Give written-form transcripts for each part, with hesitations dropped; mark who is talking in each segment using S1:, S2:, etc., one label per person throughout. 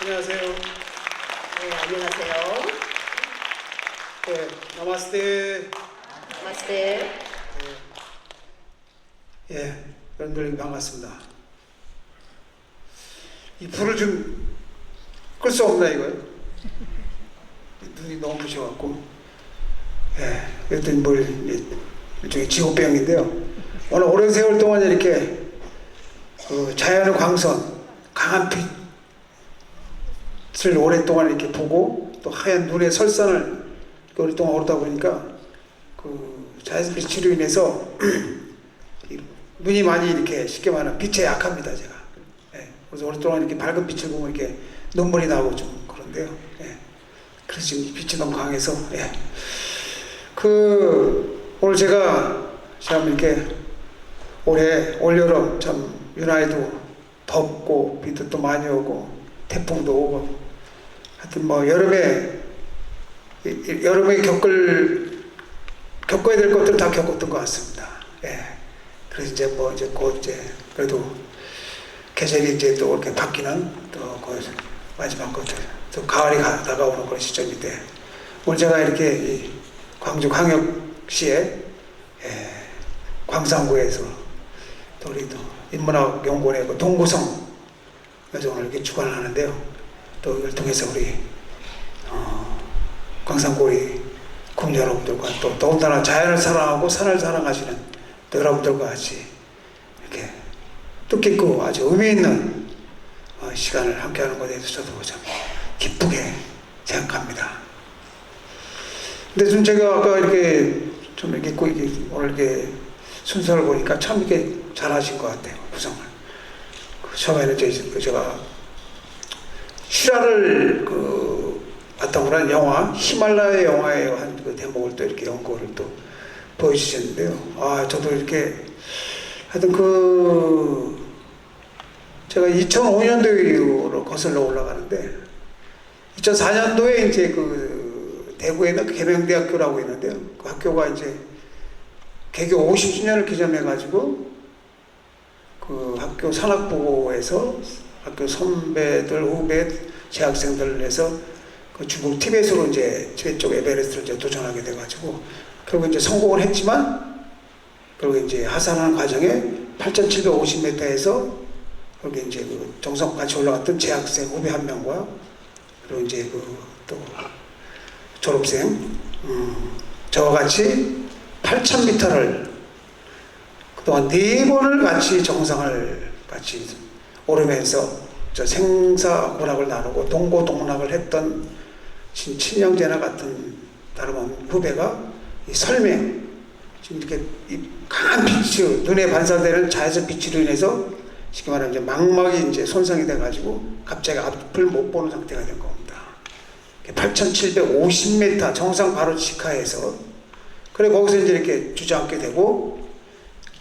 S1: 안녕하세요.
S2: 네, 안녕하세요.
S1: 네, 나마스테.
S2: 마스테.
S1: 예, 여러분들 반갑습니다. 이 불을 좀 끌 수 없나 이거요? 눈이 너무 부셔갖고. 예, 그랬더니 일종의 지구병인데요. 오늘 오랜 세월 동안 이렇게 자연의 광선, 강한 빛을 오랫동안 이렇게 보고 또 하얀 눈의 설산을 오랫동안 오르다 보니까 자연빛 치료 인해서 눈이 많이 이렇게 쉽게 말하면 빛에 약합니다, 제가. 예, 그래서 오랫동안 이렇게 밝은 빛을 보면 이렇게 눈물이 나고 좀 그런데요. 예, 그래서 지금 빛이 너무 강해서, 예. 오늘 제가 참 이렇게 올여름 참 유난히도 덥고 비도 또 많이 오고 태풍도 오고 하여튼 뭐 여름에 겪어야 될 것들을 다 겪었던 것 같습니다. 예. 그래서 이제 곧 그래도 계절이 이제 또 이렇게 바뀌는 또 마지막 것들 또 가을이 다가오는 그런 시점인데 오늘 제가 이렇게 이 광주 광역시의 광산구에서 또 우리 또 인문학연구원의 동구성 에서 오늘 이렇게 주관을 하는데요. 또 이걸 통해서 우리 광산구 우리 국민 여러분들과 또 더군다나 자연을 사랑하고 산을 사랑하시는 또 여러분들과 같이 이렇게 뜻깊고 아주 의미 있는 시간을 함께하는 것에 대해서 저도 참 기쁘게 생각합니다. 근데 좀 제가 아까 이렇게 좀 이렇게 오늘 이렇게 순서를 보니까 참 이렇게 잘하신 것 같아요, 구성을. 처음에는 제가 실화를 바탕으로 한 영화, 히말라야 영화의 한 그 대목을 또 이렇게 연구를 또 보여주셨는데요. 아, 저도 이렇게 하여튼 제가 2005년도로 거슬러 올라가는데 2004년도에 이제 대구에는 계명대학교라고 있는데요. 그 학교가 이제 개교 50주년을 기념해가지고 그 학교 산학부에서 학교 선배들, 후배, 재학생들을 해서 그 중국 티벳으로 이제 티벳 쪽 에베레스트를 이제 도전하게 돼가지고 결국 이제 성공을 했지만 결국 이제 하산하는 과정에 8,750m에서 거기 이제 정상 같이 올라갔던 재학생 후배 한 명과 그리고 이제 또 졸업생 저와 같이 8,000m를 그동안 4번을 같이 정상을 같이 오르면서 저 생사고락을 나누고 동고동락을 했던 친형제나 같은 다름없는 후배가 이 설명 지금 이렇게 이 강한 빛이 눈에 반사되는 자연적 빛으로 인해서 쉽게 말하면 이제 망막이 이제 손상이 돼가지고 갑자기 앞을 못 보는 상태가 된 겁니다. 8,750m 정상 바로 직하에서 그래 거기서 이제 이렇게 주저앉게 되고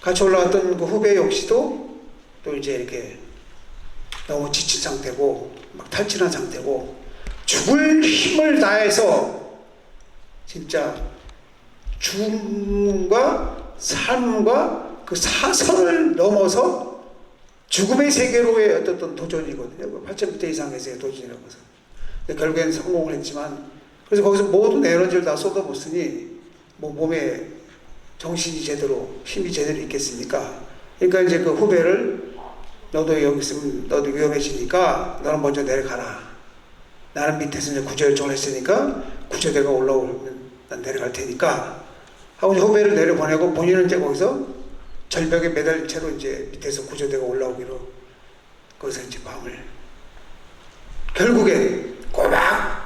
S1: 같이 올라왔던 그 후배 역시도 또 이제 이렇게 너무 지친 상태고 막 탈진한 상태고 죽을 힘을 다해서 진짜 죽음과 삶과 그 사선을 넘어서 죽음의 세계로의 어떤 도전이거든요. 8,000m 이상에서의 도전이라고 해서. 근데 결국엔 성공을 했지만 그래서 거기서 모든 에너지를 다 쏟아붓으니 뭐 몸에 정신이 제대로 힘이 제대로 있겠습니까? 그러니까 이제 그 후배를 너도 여기 있으면 너도 위험해지니까 너는 먼저 내려가라. 나는 밑에서 이제 구조요청을 했으니까 구조대가 올라오면 난 내려갈 테니까 하고 이제 후배를 내려보내고 본인은 이제 거기서 절벽에 매달린 채로 이제 밑에서 구조대가 올라오기로 거기서 이제 결국엔 꼬박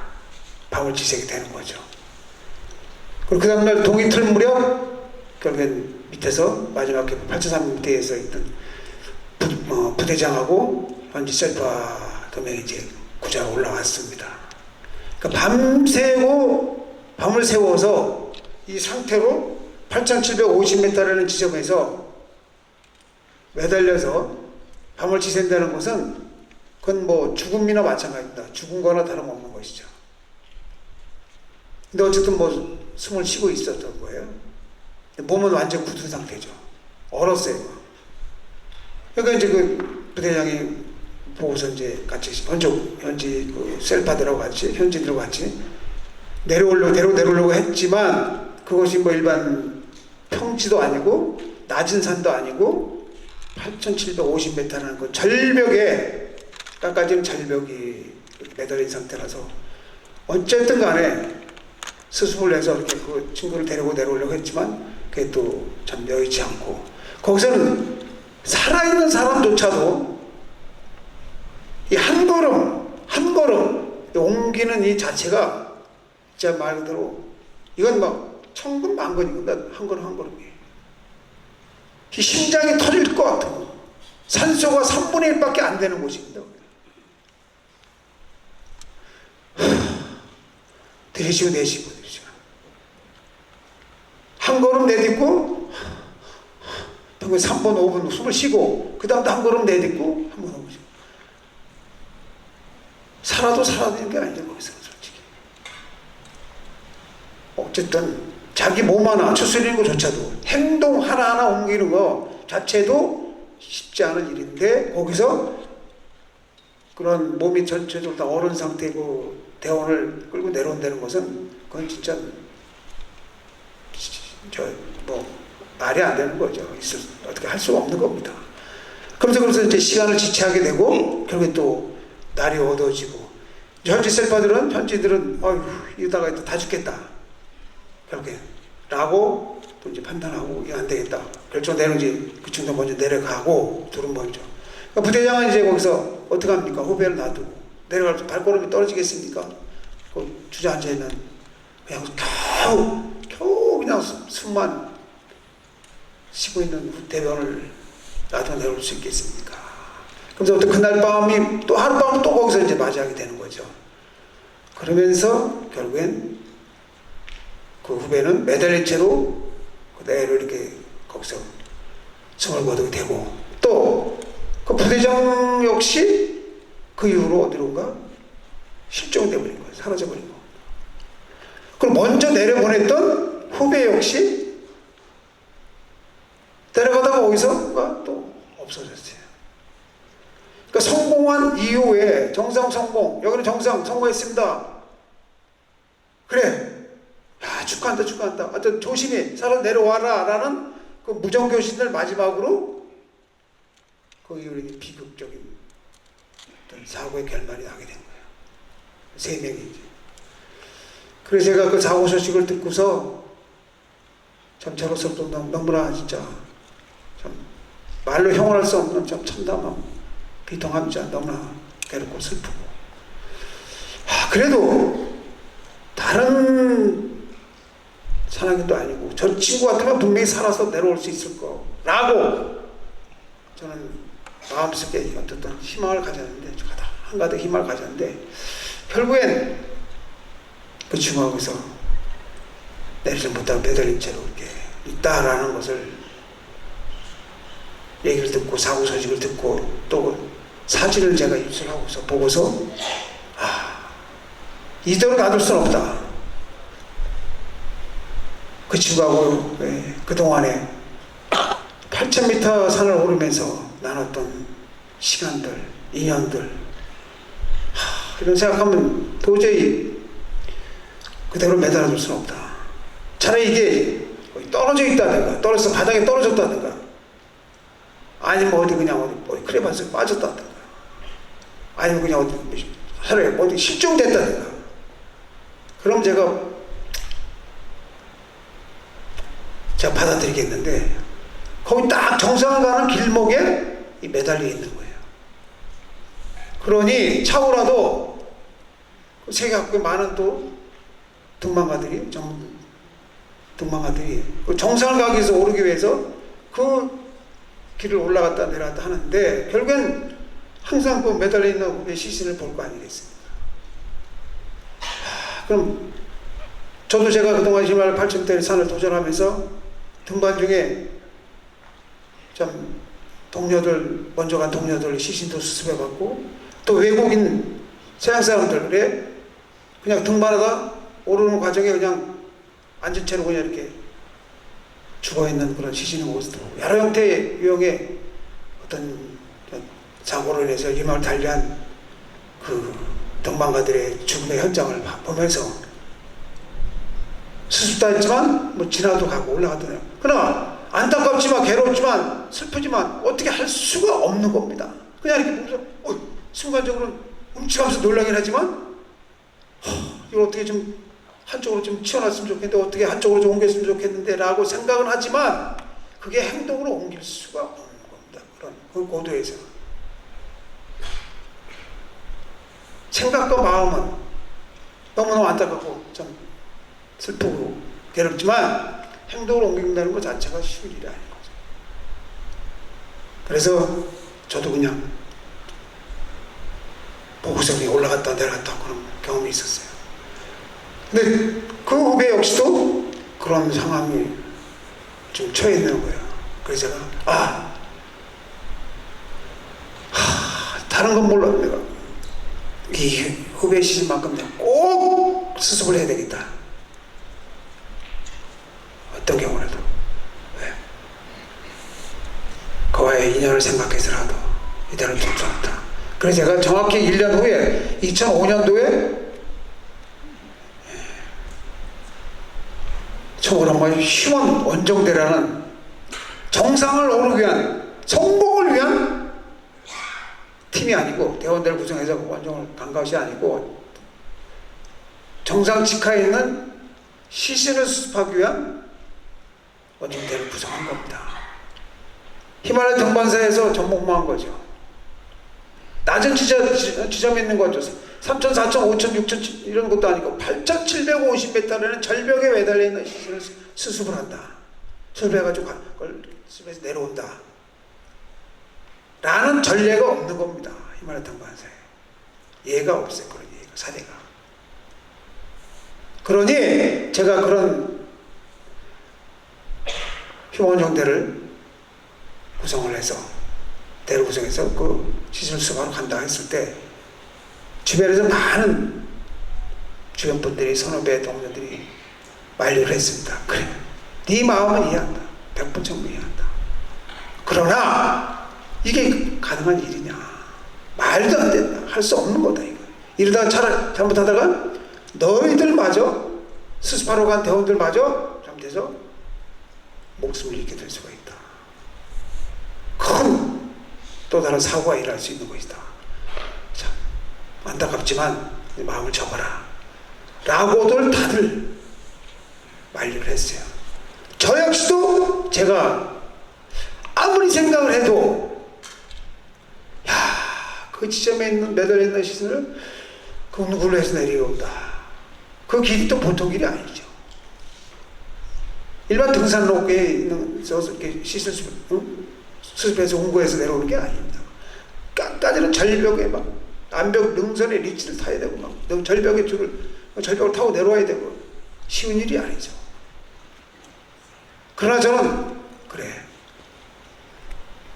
S1: 밤을 지새게 되는 거죠. 그리고 그 다음날 동이틀 무렵 결국엔 밑에서 마지막 8,300m에서 있던 부대장하고 현지 셀파 두 명이 이제 구자로 올라왔습니다. 그러니까 밤을 세워서 이 상태로 8,750m라는 지점에서 매달려서 밤을 지샌다는 것은 그건 뭐 죽음이나 마찬가지입니다. 죽은 거나 다름없는 것이죠. 근데 어쨌든 뭐 숨을 쉬고 있었던 거예요. 몸은 완전 굳은 상태죠. 얼었어요. 그러니까 이제 그 부대장이 보고서 이제 같이 현지 그 셀파들하고 같이 현지들하고 같이 내려오려고 했지만 그것이 뭐 일반 평지도 아니고 낮은 산도 아니고 8,750m라는 그 절벽에 깎아진 절벽이 매달린 상태라서 어쨌든 간에 수습을 해서 이렇게 그 친구를 데리고 내려오려고 했지만 그게 또 참 여의치 않고 거기서는 살아있는 사람조차도 이 한 걸음 옮기는 이 자체가 진짜 말 그대로 이건 막 천근만근이고 한 걸음이에요. 이 심장이 터질 것 같은 산소가 3분의 1밖에 안 되는 곳입니다. 내쉬고 한 걸음 내딛고 3분 5분 숨을 쉬고 그 다음에 한 걸음 내딛고 한 번 오고 살아도 되는 게 아니죠. 거기서 솔직히 어쨌든 자기 몸 하나 추스리는 것조차도 행동 하나하나 옮기는 거 자체도 쉽지 않은 일인데 거기서 그런 몸이 전체적으로 다 얼은 상태고 대원을 끌고 내려온다는 것은 그건 진짜 말이 안 되는 거죠. 어떻게 할 수가 없는 겁니다. 그래서 이제 시간을 지체하게 되고 결국에 또 날이 어두워지고 현지들은 이러다가 다 죽겠다 결국에 라고 또 이제 판단하고 이거 안 되겠다 결정 내리지 그 친구 먼저 내려가고 둘은 먼저 그러니까 부대장은 이제 거기서 어떻게 합니까? 후배를 놔두고 내려갈 때 발걸음이 떨어지겠습니까? 그 주저앉아 있는 그냥 겨우 그냥 숨만 쉬고 있는 대변을 놔두고 내려올 수 있겠습니까? 그래서 또 그날 밤이 또 하룻밤을 또 거기서 이제 맞이하게 되는 거죠. 그러면서 결국엔 그 후배는 매달린 채로 그대로 이렇게 거기서 숨을 거두게 되고 또 그 부대장 역시 그 이후로 어디론가 실종돼 버린 거예요. 사라져 버린 거. 그럼 먼저 내려보냈던 후배 역시 내려가다가 거기서 또 없어졌어요. 그러니까 성공한 이후에 정상 성공, 여기는 정상 성공했습니다. 그래, 야 축하한다. 하여튼 조심히 살아 내려와라 라는 그 무정교신을 마지막으로 그 이후에 비극적인 어떤 사고의 결말이 나게 된 거예요. 3명이 이제. 그래서 제가 그 사고 소식을 듣고서 참 저로서도 너무나 진짜 참 말로 형언할 수 없는 참 참담함, 비통함, 진짜 너무나 괴롭고 슬프고. 그래도 다른 산악인도 아니고 저 친구 같으면 분명히 살아서 내려올 수 있을 거라고 저는 마음속에 어떤 희망을 가졌는데 한가득 희망을 가졌는데 결국엔 그 친구가 거기서 내리지 못하고 매달린 채로 이렇게 있다라는 것을 얘기를 듣고 사고 소식을 듣고 또 사진을 제가 입수하고서 보고서 이대로 놔둘 수는 없다. 그 친구하고 그동안에 8,000m 산을 오르면서 나눴던 시간들, 인연들 이런 생각하면 도저히 그대로 매달아둘 수는 없다. 차라리 이게 떨어져 있다든가 떨어져서 바닥에 떨어졌다든가 아니면 어디 그냥 어디 크레바스에 빠졌다든가 아니면 그냥 차라리 어디 실종됐다든가 그럼 제가 받아들이겠는데 거기 딱 정상을 가는 길목에 매달려 있는 거예요. 그러니 차후라도 세계 각국의 많은 또 등반가들이 그 정상을 가기 위해서 오르기 위해서 그 길을 올라갔다 내려갔다 하는데 결국엔 항상 그 매달려 있는 그 시신을 볼 거 아니겠습니까? 그럼 저도 제가 그동안 히말라야 8,000m 산을 도전하면서 등반 중에 참 먼저 간 동료들 시신도 수습해봤고 또 외국인 서양 사람들에 그냥 등반하다 오르는 과정에 그냥 앉은 채로 그냥 이렇게 죽어있는 그런 시신의 모습도 보고 여러 형태의 유형의 어떤 사고로 인해서 희망을 달리한 그 동반가들의 죽음의 현장을 보면서 수습도 했지만 뭐 지나도 가고 올라가더래요. 그러나 안타깝지만 괴롭지만 슬프지만 어떻게 할 수가 없는 겁니다. 그냥 이렇게 보면서 순간적으로 움찔하면서 놀라긴 하지만 이걸 어떻게 좀 한쪽으로 좀 치워놨으면 좋겠는데 어떻게 한쪽으로 좀 옮겼으면 좋겠는데 라고 생각은 하지만 그게 행동으로 옮길 수가 없는 겁니다. 그런 그 고도에서 생각과 마음은 너무너무 안타깝고 좀 슬프고 괴롭지만 행동으로 옮긴다는 것 자체가 쉬운 일이 아닌 거죠. 그래서 저도 그냥 보고서에 올라갔다 내려갔다 그런 경험이 있었어요. 근데 그 후배 역시도 그런 상황이 좀 처해 있는 거예요. 그래서 제가 다른 건 몰라 내가 이 후배 시즌만큼 내가 꼭 수습을 해야 되겠다. 어떤 경우라도 그와의 인연을 생각해서라도 이대로 둘 수 없다. 그래서 제가 정확히 1년 후에 2005년도에 초월한번 휴먼 원정대라는 정상을 오르기 위한 성공을 위한 팀이 아니고 대원대를 구성해서 원정을 간 것이 아니고 정상 직하에 있는 시신을 수습하기 위한 원정대를 구성한 겁니다. 히말라야 등반사에서 전복만 한 거죠. 낮은 지점에 있는 거죠. 3,000, 4,000, 5,000, 6,000 이런 것도 아니고 8,750m라는 절벽에 매달려 있는 시신을 수습을 한다. 수습해가지고 그걸 수습해서 내려온다. 라는 전례가 없는 겁니다. 히말라야 등반사에. 예가 없어요. 그런 예가, 사례가. 그러니 제가 그런 휴원정대를 구성을 해서 대를 구성해서 그 시설 수업하러 간다 했을 때 주변에서 많은 주변 분들이 선후배 동료들이 만류를 했습니다. 그래, 네 마음은 이해한다. 100번 전부 이해한다. 그러나 이게 가능한 일이냐? 말도 안 된다. 할 수 없는 거다 이거. 이러다가 차라리 잘못하다가 너희들마저 수습하러 간 대원들마저 잘못해서 목숨을 잃게 될 수가 있다. 큰 또 다른 사고가 일어날 수 있는 것이다. 참 안타깝지만 마음을 접어라 라고들 다들 만류를 했어요. 저 역시도 제가 아무리 생각을 해도 그 지점에 있는 매달려 있는 시선을 그 누구로 해서 내려온다. 그 길이 또 보통 길이 아니죠. 일반 등산로에 있는 이렇게 시선 수습해서 홍보해서 내려오는 게 아닙니다. 깎아지는 절벽에 막 암벽 능선에 리치를 타야 되고 막 절벽에 절벽을 타고 내려와야 되고 쉬운 일이 아니죠. 그러나 저는 그래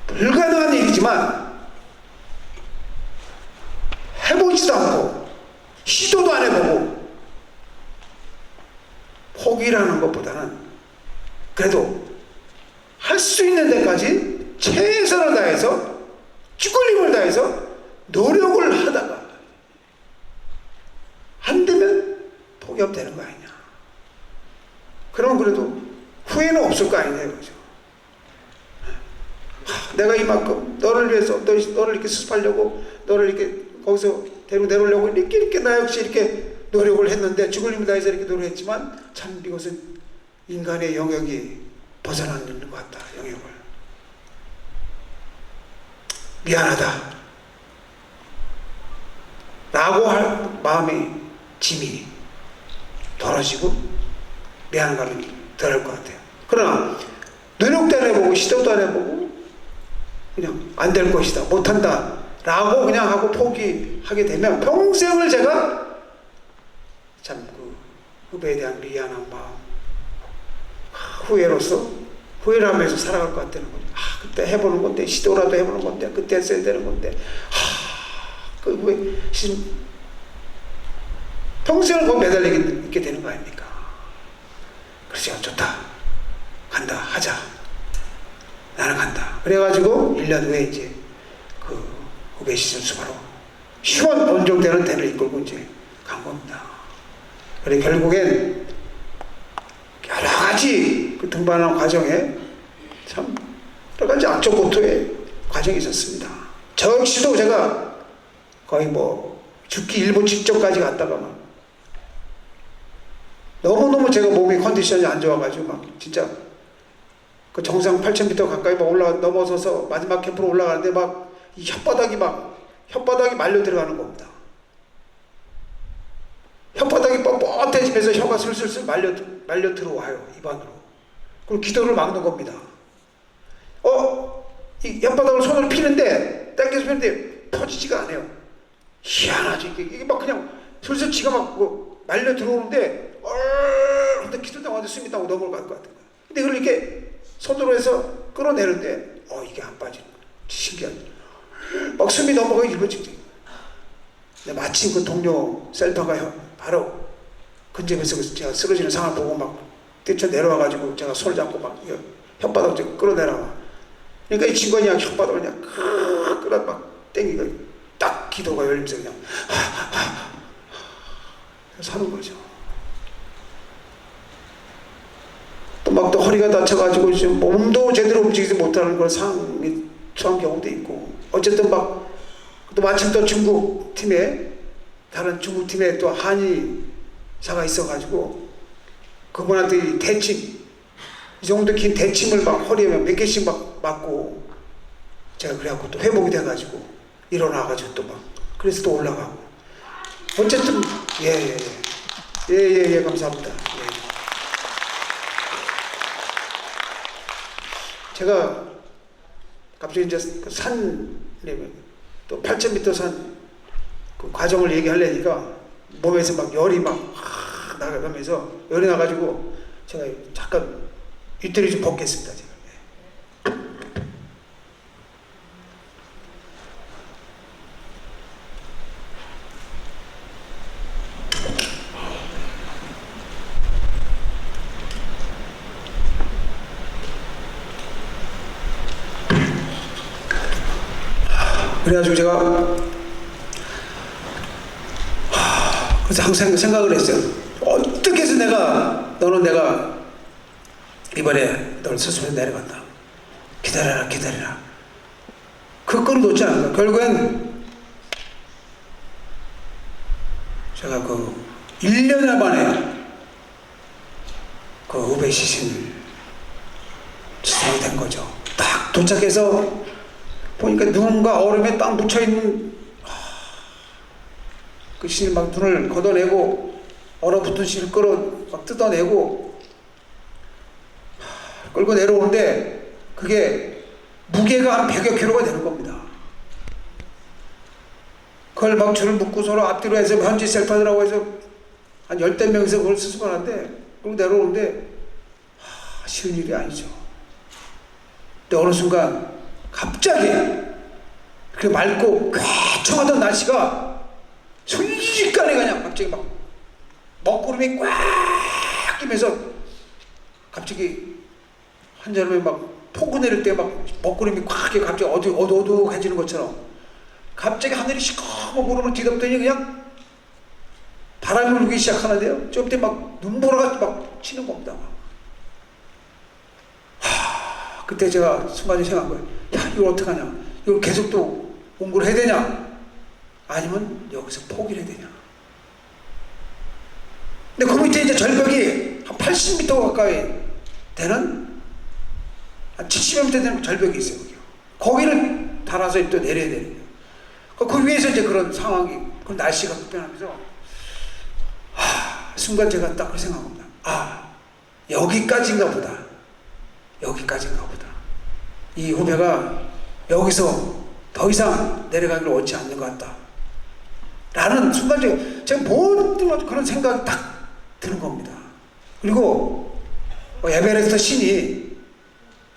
S1: 불가능한 일이지만 해보지도 않고 시도도 안 해보고 포기라는 것보다는 그래도 할 수 있는 데까지 최선을 다해서 죽을 힘을 다해서 노력을 하다가 안 되면 포기하면 되는 거 아니냐. 그럼 그래도 후회는 없을 거 아니냐 이거죠. 내가 이만큼 너를 위해서 너를 이렇게 수습하려고 너를 이렇게 거기서 데리고 내려오려고 이렇게 나 역시 이렇게 노력을 했는데 죽을 힘을 다해서 이렇게 노력했지만 참 이것은 인간의 영역이 벗어나는 것 같다. 영역을 미안하다 라고 할 마음의 짐이 덜어지고 미안한 감이 덜할 것 같아요. 그러나 노력도 안 해보고 시도도 안 해보고 그냥 안 될 것이다 못한다 라고 그냥 하고 포기하게 되면 평생을 제가 참 그 후배에 대한 미안한 마음 후회를 하면서 살아갈 것 같다는 거죠. 그때 해보는 건데 시도라도 해보는 건데 그때 했어야 되는 건데 그 후회 평생을 거기 매달리게 되는 거 아닙니까? 그래서 좋다 간다 하자 나는 간다. 그래가지고 1년 후에 이제 그 후배 시선수 바로 시원 원정대는 대를 이끌고 이제 간 겁니다. 그래 결국엔 여러 가지 그 등반하는 과정에 참 여러 가지 악적 고통의 과정이 있었습니다. 저 역시도 제가 거의 뭐 죽기 일보 직전까지 갔다가 막 너무너무 제가 몸이 컨디션이 안 좋아가지고 막 진짜 그 정상 8,000m 가까이 막 넘어서서 마지막 캠프로 올라가는데 막 이 혓바닥이 말려 들어가는 겁니다. 혓바닥이 뻣뻣해지면서 혀가 슬슬슬 말려 들어와요, 입안으로. 그리고 기도를 막는 겁니다. 이 혓바닥을 손으로 피는데, 당겨서 피는데 터지지가 않아요. 희한하지. 이게 막 그냥 슬슬 지가 막 말려 들어오는데, 근데 기도당 완전 숨이 따고 넘어갈 것 같은 거야. 근데 그걸 이렇게 손으로 해서 끌어내는데, 이게 안 빠지는 거야. 신기하죠. 막 숨이 넘어가기 일보 직전. 마침 그 동료 셀파가 바로 근접해서 제가 쓰러지는 상황을 보고 막 뛰쳐 내려와가지고 제가 손을 잡고 막 혓바닥 좀 끌어내라. 그러니까 이 친구가 그냥 혓바닥을 그냥 끌어 막 땡기고 딱 기도가 열리면서 그냥 사는 거죠. 또 막 또 허리가 다쳐가지고 지금 몸도 제대로 움직이지 못하는 그런 상황이 처한 경우도 있고 어쨌든 막 또 마침 또 중국 팀에 다른 중국 팀에 또 한의사가 있어가지고 그분한테 대침 이 정도 긴 대침을 막 허리에 몇 개씩 막 맞고 제가 그래갖고 또 회복이 돼가지고 일어나가지고 또 막 그래서 또 올라가고 어쨌든 예 감사합니다. 제가 갑자기 이제 산 또 8,000m 산 그 과정을 얘기하려니까 몸에서 막 열이 막 나가면서 열이 나가지고 제가 잠깐 윗다리 좀 벗겠습니다. 제가. 그래가지고 제가 그래서 항상 생각을 했어요. 어떻게 해서 너는 내가 이번에 널 스스로 내려간다. 기다려라. 그 끈을 놓지 않는다. 결국엔 제가 그 1년 만에 그 후배 시신 수상이 된 거죠. 딱 도착해서 보니까 눈과 얼음에 딱 묻혀있는 그 신을 막 눈을 걷어내고 얼어붙은 신을 막 뜯어내고 끌고 내려오는데 그게 무게가 한 100여 킬로가 되는 겁니다. 그걸 막 줄을 묶고 서로 앞뒤로 해서 현지 셀파들하고 해서 한 10대 명이서 그걸 수습하는데 끌고 내려오는데 쉬운 일이 아니죠. 근데 어느 순간 갑자기 그 맑고 쾌청하던 날씨가 순식간에 그냥 갑자기 막 먹구름이 꽉 끼면서 갑자기 한여름에 막 폭우 내릴 때 막 먹구름이 꽉 끼고 갑자기 어두워해지는 것처럼 갑자기 하늘이 시커먼 구름을 뒤덮더니 그냥 바람이 불기 시작하는데요. 좀 때 막 눈보라가 막 치는 겁니다. 그때 제가 순간에 생각한 거예요. 야, 이걸 어떡하냐. 이걸 계속 또 공부를 해야 되냐. 아니면 여기서 포기를 해야 되냐. 근데 그 밑에 이제 절벽이 한 80m 가까이 되는 한 70여 m 되는 절벽이 있어요. 거기를 달아서 또 내려야 되는 거예요. 그 위에서 이제 그런 상황이, 그 날씨가 급변하면서 순간 제가 딱 그 생각합니다. 여기까지인가 보다. 이 후배가 여기서 더 이상 내려가기를 원치 않는 것 같다. 라는 순간적으로 제가 모든 그런 생각이 딱 드는 겁니다. 그리고 에베레스트 신이,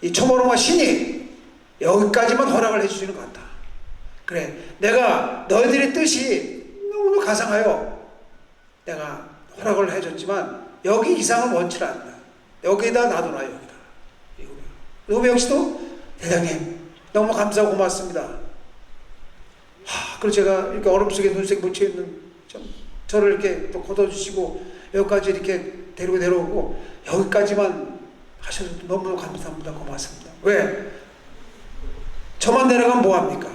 S1: 이 초모로마 신이 여기까지만 허락을 해주시는 것 같다. 그래, 내가 너희들의 뜻이 너무너무 가상하여 내가 허락을 해줬지만 여기 이상은 원치 않는다. 여기에다 놔둬라. 여기다. 후배 역시도 대장님 너무 감사하고 고맙습니다. 그래서 제가 이렇게 얼음 속에 눈색 묻혀 있는 저를 이렇게 또 걷어주시고 여기까지 이렇게 데리고 내려오고 여기까지만 하셔서 너무너무 감사합니다. 고맙습니다. 왜? 저만 내려가면 뭐합니까?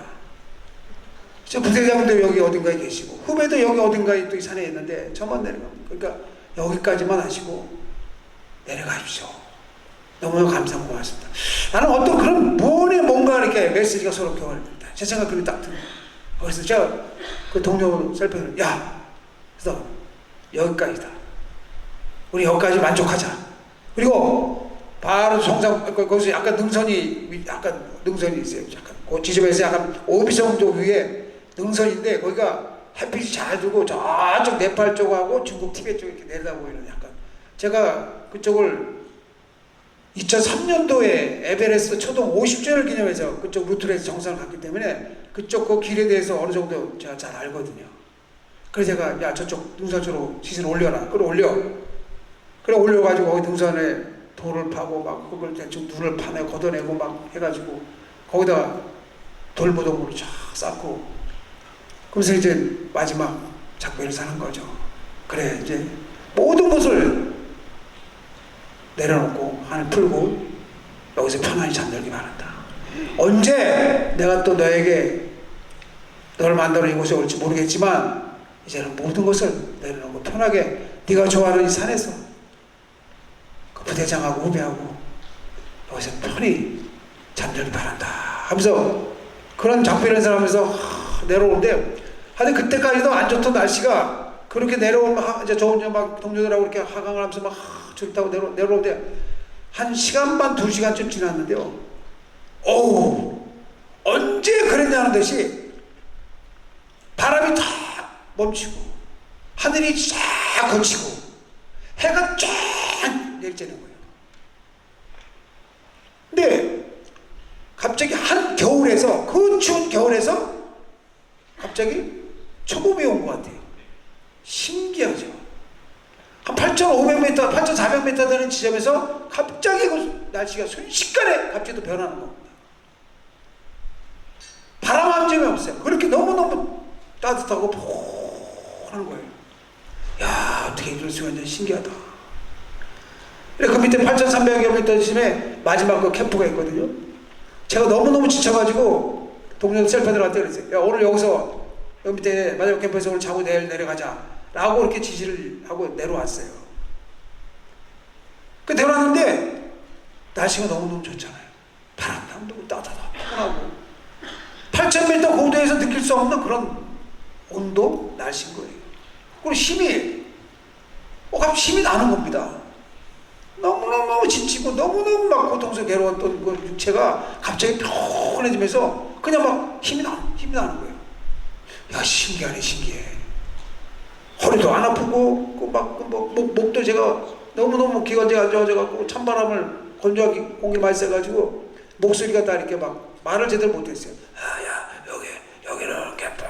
S1: 저 부대장도 여기 어딘가에 계시고 후배도 여기 어딘가에 또 이 산에 있는데 저만 내려가면 그러니까 여기까지만 하시고 내려가십시오. 너무너무 감사하고 고맙습니다. 나는 어떤 그런 뭔가 이렇게 메시지가 서로 교환됩니다. 제 생각 그렇게 딱 들어요. 그래서 제가 그 동료 셀프를 그래서 여기까지다. 우리 여기까지 만족하자. 그리고 바로 정상 거기서 약간 능선이 있어요. 약간 그 지점에서 약간 5m 정도 위에 능선인데 거기가 햇빛이 잘 들고 저쪽 네팔 쪽하고 중국 티베트 쪽 이렇게 내려다보이는 약간 제가 그쪽을 2003년도에 에베레스트 초동 50주년을 기념해서 그쪽 루트로 해서 정상을 갔기 때문에 그쪽 그 길에 대해서 어느 정도 제가 잘 알거든요. 그래서 제가 저쪽 능선으로 시선을 올려라. 그래 올려가지고 거기 등산에 돌을 파고 막 그걸 대충 눈을 파내 걷어내고 막 해가지고 거기다가 돌무덤으로 쫙 쌓고 그러면서 이제 마지막 작별을 사는 거죠. 그래 이제 모든 것을 내려놓고 하늘 풀고 여기서 편안히 잠들기 바란다. 언제 내가 또 너에게 너를 만나러 이곳에 올지 모르겠지만 이제는 모든 것을 내려놓고 편하게 네가 좋아하는 이 산에서 그 부대장하고 후배하고 여기서 편히 잠들기 바란다 하면서 그런 작별을 하면서 내려오는데 하여튼 그때까지도 안 좋던 날씨가 그렇게 내려오면 이제 저 혼자 막 동료들하고 이렇게 하강을 하면서 막 좋다고 내려오는데 1시간 반 2시간쯤 지났는데요. 어우 언제 그랬냐는 듯이 바람이 다 멈추고 하늘이 쫙 거치고 해가 쫙 내리쬐는 거예요. 근데 갑자기 한 겨울에서 그 추운 겨울에서 갑자기 초봄이 온 것 같아요. 신기하죠. 한 8,500m, 8,400m 되는 지점에서 갑자기 그 날씨가 순식간에 갑자기 또 변하는 겁니다. 바람 한 점이 없어요. 그렇게 너무너무 따뜻하고 포근한 거예요. 야, 어떻게 이럴 수가 있냐, 신기하다. 그 밑에 8,300여 m 지점에 마지막 그 캠프가 있거든요. 제가 너무너무 지쳐가지고 동료 셀프들한테 그랬어요. 야, 오늘 여기서 여기 밑에 마지막 캠프에서 오늘 자고 내일 내려가자 라고 이렇게 지시를 하고 내려왔어요. 그 내려왔는데 날씨가 너무너무 좋잖아요. 바람도 안 불고 따뜻하고 포근하고 8,000m 고도에서 느낄 수 없는 그런 온도, 날씨인 거예요. 그리고 힘이 나는 겁니다. 너무너무 지치고 너무너무 막 고통스러웠던 그 육체가 갑자기 편해지면서 그냥 막 힘이 나는 거예요. 야, 신기하네, 신기해. 허리도 안 아프고, 목도 제가 너무너무 기관지가 안 좋아져가지고, 찬바람을 건조하게 공기 많이 쐬가지고, 목소리가 다 이렇게 막 말을 제대로 못했어요. 여기는 캠프,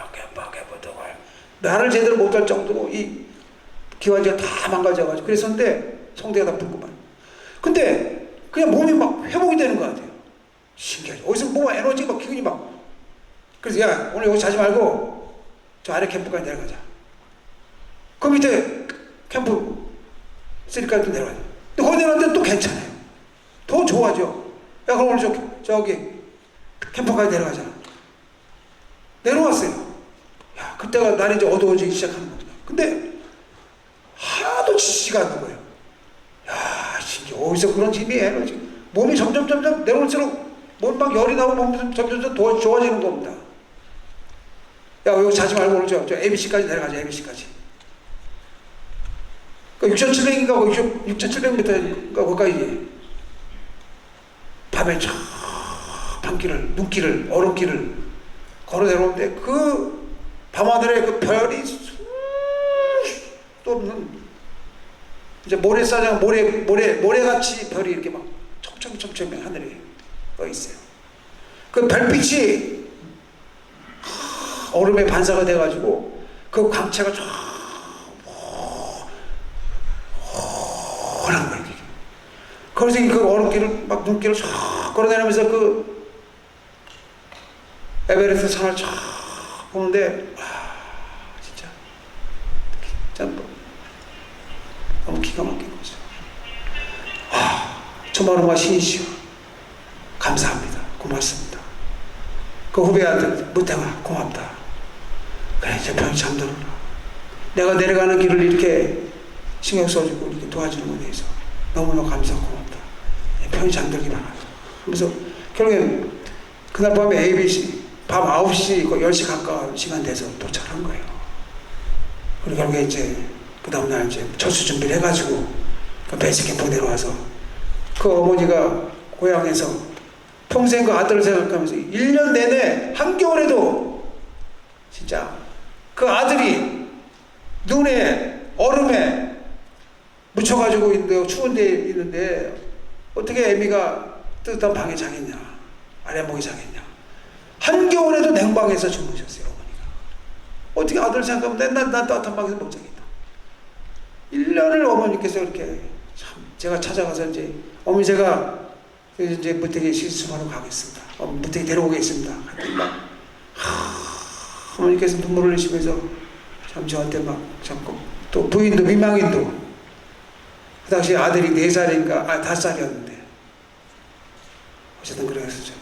S1: 말을 제대로 못할 정도로 이 기관지가 다 망가져가지고, 그랬었는데, 성대가 다 붓고만. 근데, 그냥 몸이 막 회복이 되는 것 같아요. 신기하죠. 어디서 뭔가 에너지가 막 기운이 막. 그래서 야, 오늘 여기 자지 말고, 저 아래 캠프까지 내려가자. 그 밑에 캠프 3까지 또 내려가자. 근데 거기 내려갔는데 또 괜찮아요. 더 좋아져. 야, 그럼 오늘 저기 캠프까지 내려가자. 내려왔어요. 야, 그때가 날이 이제 어두워지기 시작하는 겁니다. 근데 하나도 지치지가 않는 거예요. 야, 신기해. 어디서 그런 힘이 에너지. 몸이 점점 내려올수록 몸 막 열이 나고 몸이 점점 더 좋아지는 겁니다. 야, 여기 자지 말고 오늘 저 ABC까지 내려가자, ABC까지. 그러니까 6,700인가 6,700m인가 거기까지 밤에 저 밤길을, 눈길을, 얼음길을 걸어 내려오는데 그 밤하늘에 그 별이 또 없는 이제 모래사장, 모래같이 별이 이렇게 막 촘촘히 하늘에 떠 있어요. 그 별빛이 얼음에 반사가 돼가지고 그 광채가 쫙 호란 거예요. 그래서 그 얼음길을 막 눈길을 쫙 걸어다니면서 그 에베레스트 산을 쫙 보는데 진짜 너무 기가 막힌 거죠. 주마루마 신이시여 감사합니다. 고맙습니다. 그 후배한테 무태가 고맙다. 그래 이제 편히 잠들어라. 내가 내려가는 길을 이렇게 신경 써주고 이렇게 도와주는 것에 대해서 너무너무 감사하고 고맙다. 편히 잠들기 바란다. 그래서 결국엔 그날 밤에 ABC 밤 9시 10시 가까운 시간 돼서 도착한 거예요. 그리고 결국에 이제 그 다음날 이제 철수 준비를 해가지고 그 베이스캠프 내려와서 그 어머니가 고향에서 평생 그 아들을 생각하면서 1년 내내 한겨울에도 진짜 그 아들이 눈에 얼음에 묻혀가지고 있는데 추운 데 있는데 어떻게 애미가 뜨뜻한 방에 자겠냐, 아랫목에 자겠냐. 한겨울에도 냉방에서 주무셨어요. 어머니가 어떻게 아들 생각하면 난 따뜻한 방에서 못 자겠다. 1년을 어머니께서 이렇게 참 제가 찾아가서 이제 어머니 제가 이제 무태기 실습하러 가겠습니다. 무태기 데려오겠습니다. 어머니께서 눈물을 흘리시면서 참 저한테 막 자꾸 또 부인도 미망인도 그 당시 아들이 4살인가 5살이었는데 어쨌든 그래서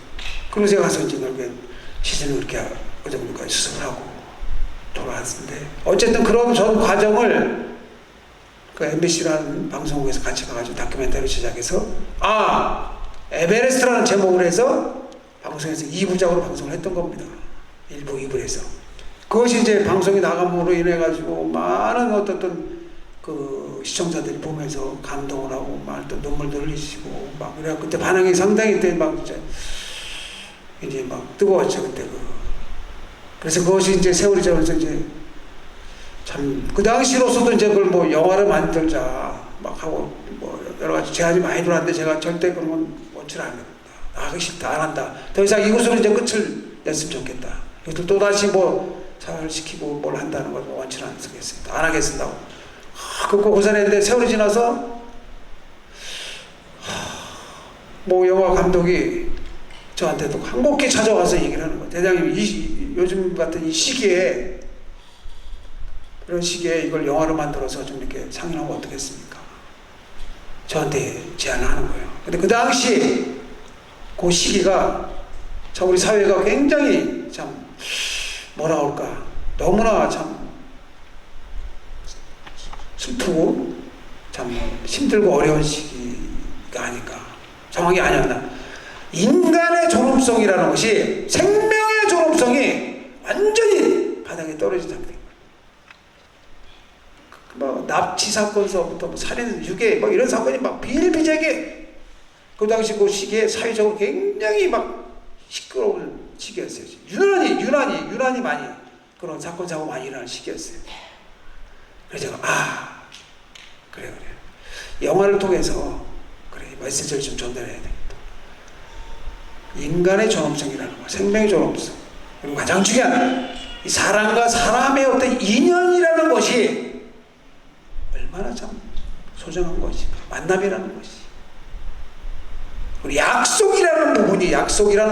S1: 그리고 제가 가서 이제 결국엔 시즌을 그렇게 어정도까지 수습을 하고 돌아왔는데 어쨌든 그런 전 과정을 그 MBC라는 방송국에서 같이 가가지고 다큐멘터리 제작해서 에베레스트라는 제목을 해서 방송에서 2부작으로 방송을 했던 겁니다. 1부, 2부를 해서. 그것이 이제 방송이 나감으로 인해가지고 많은 어떤 그 시청자들이 보면서 감동을 하고 막 또 눈물도 흘리시고 막 그래 그때 반응이 상당히 그때 막 이제 막 뜨거웠죠 그때 그래서 그것이 이제 세월이 지나면서 이제 참 그 당시로서도 이제 그걸 뭐 영화를 만들자 막 하고 뭐 여러 가지 제안이 많이 들어왔는데 제가 절대 그런 건 원치 않습니다. 하기 싫다 안 한다. 더 이상 이것으로 이제 끝을 냈으면 좋겠다. 이것도 또 다시 뭐 사회를 시키고 뭘 한다는 걸 원치 않겠습니다. 안 하겠습니다. 그거 고사했는데 세월이 지나서 뭐 영화 감독이 저한테도 한곡히 찾아와서 얘기를 하는 거예요. 대장님 요즘 같은 이 시기에 이런 시기에 이걸 영화로 만들어서 좀 이렇게 상영하면 어떻겠습니까? 저한테 제안을 하는 거예요. 근데 그 당시 그 시기가 참 우리 사회가 굉장히 참 뭐라 그럴까 너무나 참 슬프고 참 힘들고 어려운 시기가 아닐까 상황이 아니었나. 인간의 존엄성이라는 것이 생명의 존엄성이 완전히 바닥에 떨어진 상태. 뭐 납치 사건서부터 뭐 살인, 유괴 뭐 이런 사건이 막 비일비재하게 그 당시 그 시기에 사회적으로 굉장히 막 시끄러운 시기였어요. 유난히 많이 그런 사건 사고 많이 일어나는 시기였어요. 그래서 제가 그래 영화를 통해서 그래 메시지를 좀 전달해야 되겠다. 인간의 존엄성이라는 거, 생명의 존엄성, 그리고 가장 중요한 이 사람과 사람의 어떤 인연이라는 것이 얼마나 참 소중한 것인가. 만남이라는 것이. 우리 약속이라는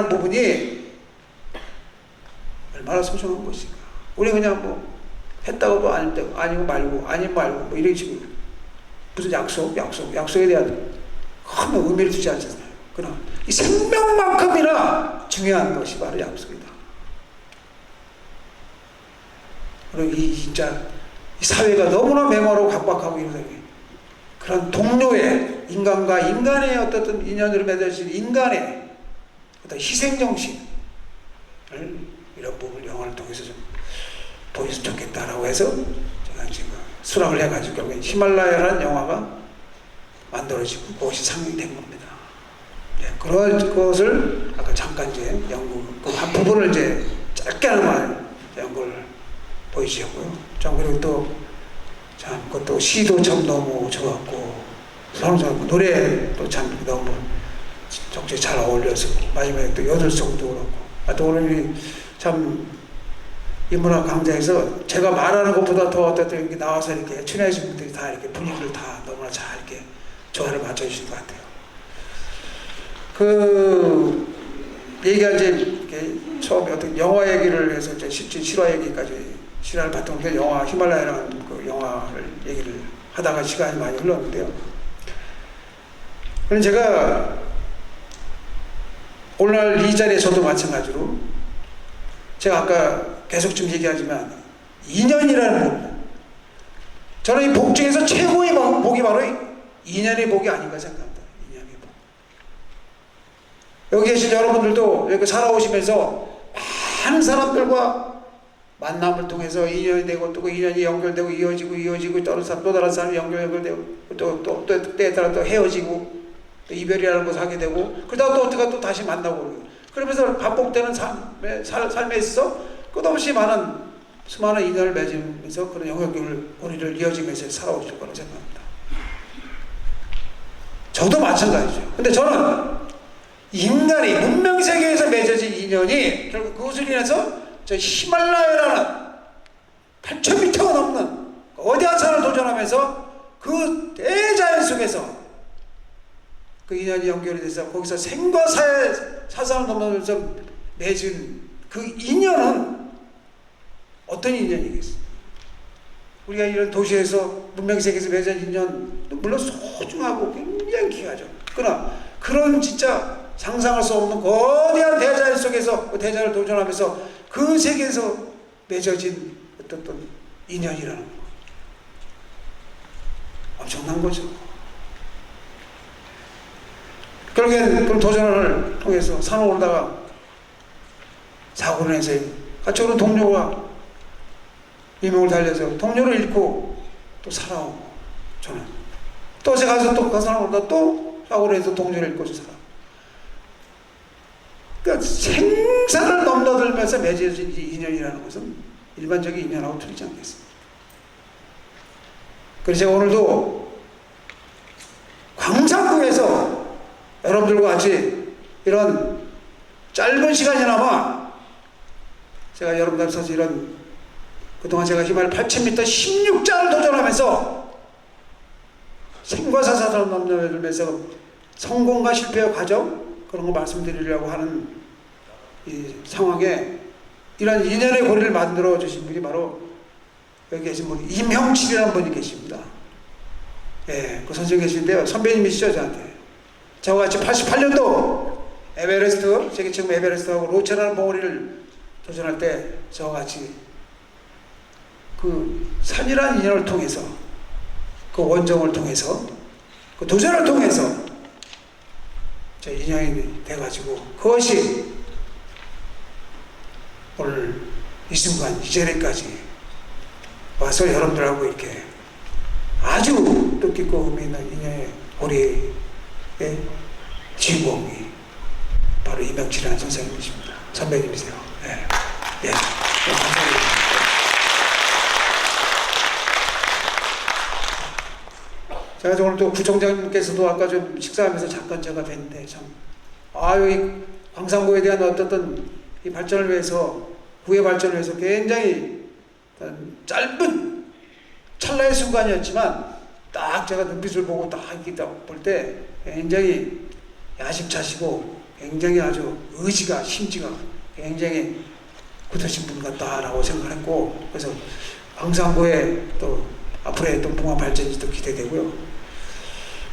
S1: 부분이 얼마나 소중한 것인가. 우리 그냥 뭐 했다고도 아니고 말고 뭐 이런 식으로 무슨 약속에 대한 큰 의미를 두지 않잖아요. 그러나 이 생명만큼이나 중요한 것이 바로 약속이다. 그리고 진짜 이 사회가 너무나 메마르고 각박하고 이러다 그런 동료의 인간과 인간의 어떤 인연으로 맺어진 인간의 어떤 희생정신을 이런 부분을 영화를 통해서 좀 보여주면 좋겠다라고 해서 제가 지금 수락을 해가지고 결국에 히말라야라는 영화가 만들어지고 그것이 상영된 겁니다. 네, 그런 것을 아까 잠깐 이제 연구 그 한 부분을 이제 짧게나마 연구를 보여주셨고요. 참 그리고 또 참 그것도 시도 참 너무 좋았고 서로 노래도 참 너무 적절히 잘 어울려서 마지막에 또 여덟송도 그렇고 또 오늘 참 인문학 강좌에서 제가 말하는 것보다 더 어떻게 이렇게 나와서 이렇게 출연하신 분들이 다 이렇게 분위기를 다 너무나 잘 이렇게 조화를 맞춰주신 것 같아요. 얘기가 이제 이렇게 처음에 어떤 영화 얘기를 해서 이제 실화 얘기까지 실화를 바탕으로 영화 히말라야라는 그 영화를 얘기를 하다가 시간이 많이 흘렀는데요. 그럼 제가 오늘 이 자리에 저도 마찬가지로 제가 아까 계속 좀 얘기하지만 인연이라는 복, 저는 이 복 중에서 최고의 복이 바로 인연의 복이 아닌가 생각합니다. 인연의 복. 여기 계신 여러분들도 여기 살아오시면서 많은 사람들과 만남을 통해서 인연이 되고 또 그 인연이 연결되고 이어지고 또 다른 사람이 연결되고 또 때에 따라 또 헤어지고 또 이별이라는 것을 하게 되고 그러다가 또 어떻게 또 다시 만나고 그러면서 반복되는 삶에 있어 끝없이 수많은 인연을 맺으면서 그런 영역을 이어지면서 살아오실 거라고 생각합니다. 저도 마찬가지죠. 근데 저는 인간이 문명세계에서 맺어진 인연이 결국 그것을 인해서 저 히말라야라는 8,000m가 넘는 거대한 산을 도전하면서 그 대자연 속에서 그 인연이 연결이 돼서 거기서 생과 사상을 넘으면서 맺은 그 인연은 어떤 인연이겠어요? 우리가 이런 도시에서 문명세계에서 맺은 인연 물론 소중하고 굉장히 귀하죠. 그러나 그런 진짜 상상할 수 없는 거대한 대자연 속에서 그 대자연을 도전하면서 그 세계에서 맺어진 어떤 인연이라는 거 엄청난 거죠. 결국엔 그런 도전을 통해서 산을 오르다가 사고를 내서 같이 오는 동료가 이명을 달려서 동료를 잃고 또 살아오고 저는 또 제가 가서 또 그 산을 오르다 또 사고를 해서 동료를 잃고 살아. 그러니까 생사를 넘나들면서 맺어진 인연이라는 것은 일반적인 인연하고 틀리지 않겠습니다. 그래서 제가 오늘도 광산구에서 여러분들과 같이 이런 짧은 시간이나마 제가 여러분들 앞에서 이런 그동안 제가 히말라야 8,000m 16자를 도전하면서 생과 사사를 넘나들면서 성공과 실패의 과정 그런 거 말씀드리려고 하는 이 상황에 이런 인연의 고리를 만들어 주신 분이 바로 여기 계신 분 임형칠이라는 분이 계십니다. 예, 그 선생님 계시는데요. 선배님이시죠, 저한테. 저와 같이 88년도 에베레스트, 세계 최고 에베레스트하고 로체라는 봉우리를 도전할 때 저와 같이 그 산이라는 인연을 통해서 그 원정을 통해서 그 도전을 통해서 저 인연이 돼가지고 그것이 오늘 이 순간 이 자리까지 와서 여러분들하고 이렇게 아주 뜻깊고 의미 있는 인연의 고리의 주인공이 바로 임명칠이라는 선생님이십니다. 선배님이세요. 네. 예. 감사합니다. 제가 오늘 또 구청장님께서도 아까 좀 식사하면서 잠깐 제가 뵀는데 참 이 광산구에 대한 어떤 이 발전을 위해서 구의 발전을 위해서 굉장히 짧은 찰나의 순간이었지만 딱 제가 눈빛을 보고 딱 이렇게 볼 때 굉장히 야심차시고 굉장히 아주 의지가 심지가 굉장히 굳으신 분 같다라고 생각했고 그래서 광산구의 또 앞으로의 또 봉화 발전이 또 기대되고요.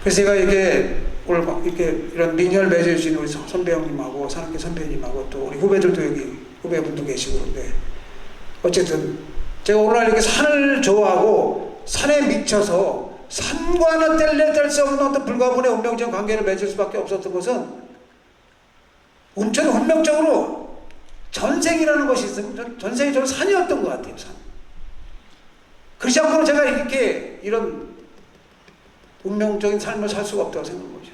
S1: 그래서 제가 이렇게 오늘 이렇게 이런 민연을 맺어주신 우리 선배 형님하고 산악회 선배님하고 또 우리 후배들도 여기 후배분도 계시고 그런데 어쨌든 제가 오늘날 이렇게 산을 좋아하고 산에 미쳐서 산과는 뗄래뗄 수 없는 어떤 불가분의 운명적 관계를 맺을 수밖에 없었던 것은 운천은 운명적으로 전생이라는 것이 있으면 전생이 저는 산이었던 것 같아요. 산. 그렇지 않고는 제가 이렇게 이런 운명적인 삶을 살 수가 없다고 생각한 거죠.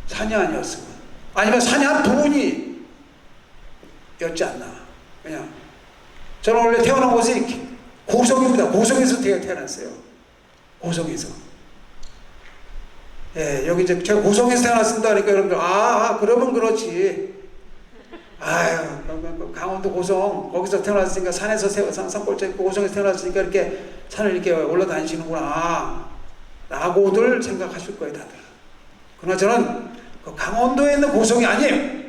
S1: 산이 아니었으면 아니면 산이 한 부분이 였지 않나. 그냥 저는 원래 태어난 곳이 고성입니다. 고성에서 태어났어요. 고성에서. 예, 여기 이제 제가 고성에서 태어났습니다. 그러니까 여러분들 그러면 그렇지. 아유, 강원도 고성 거기서 태어났으니까 산에서 산골짜기 고성에서 태어났으니까 이렇게 산을 이렇게 올라다니시는구나 라고들 생각하실 거예요, 다들. 그러나 저는 그 강원도에 있는 고성이 아니에요.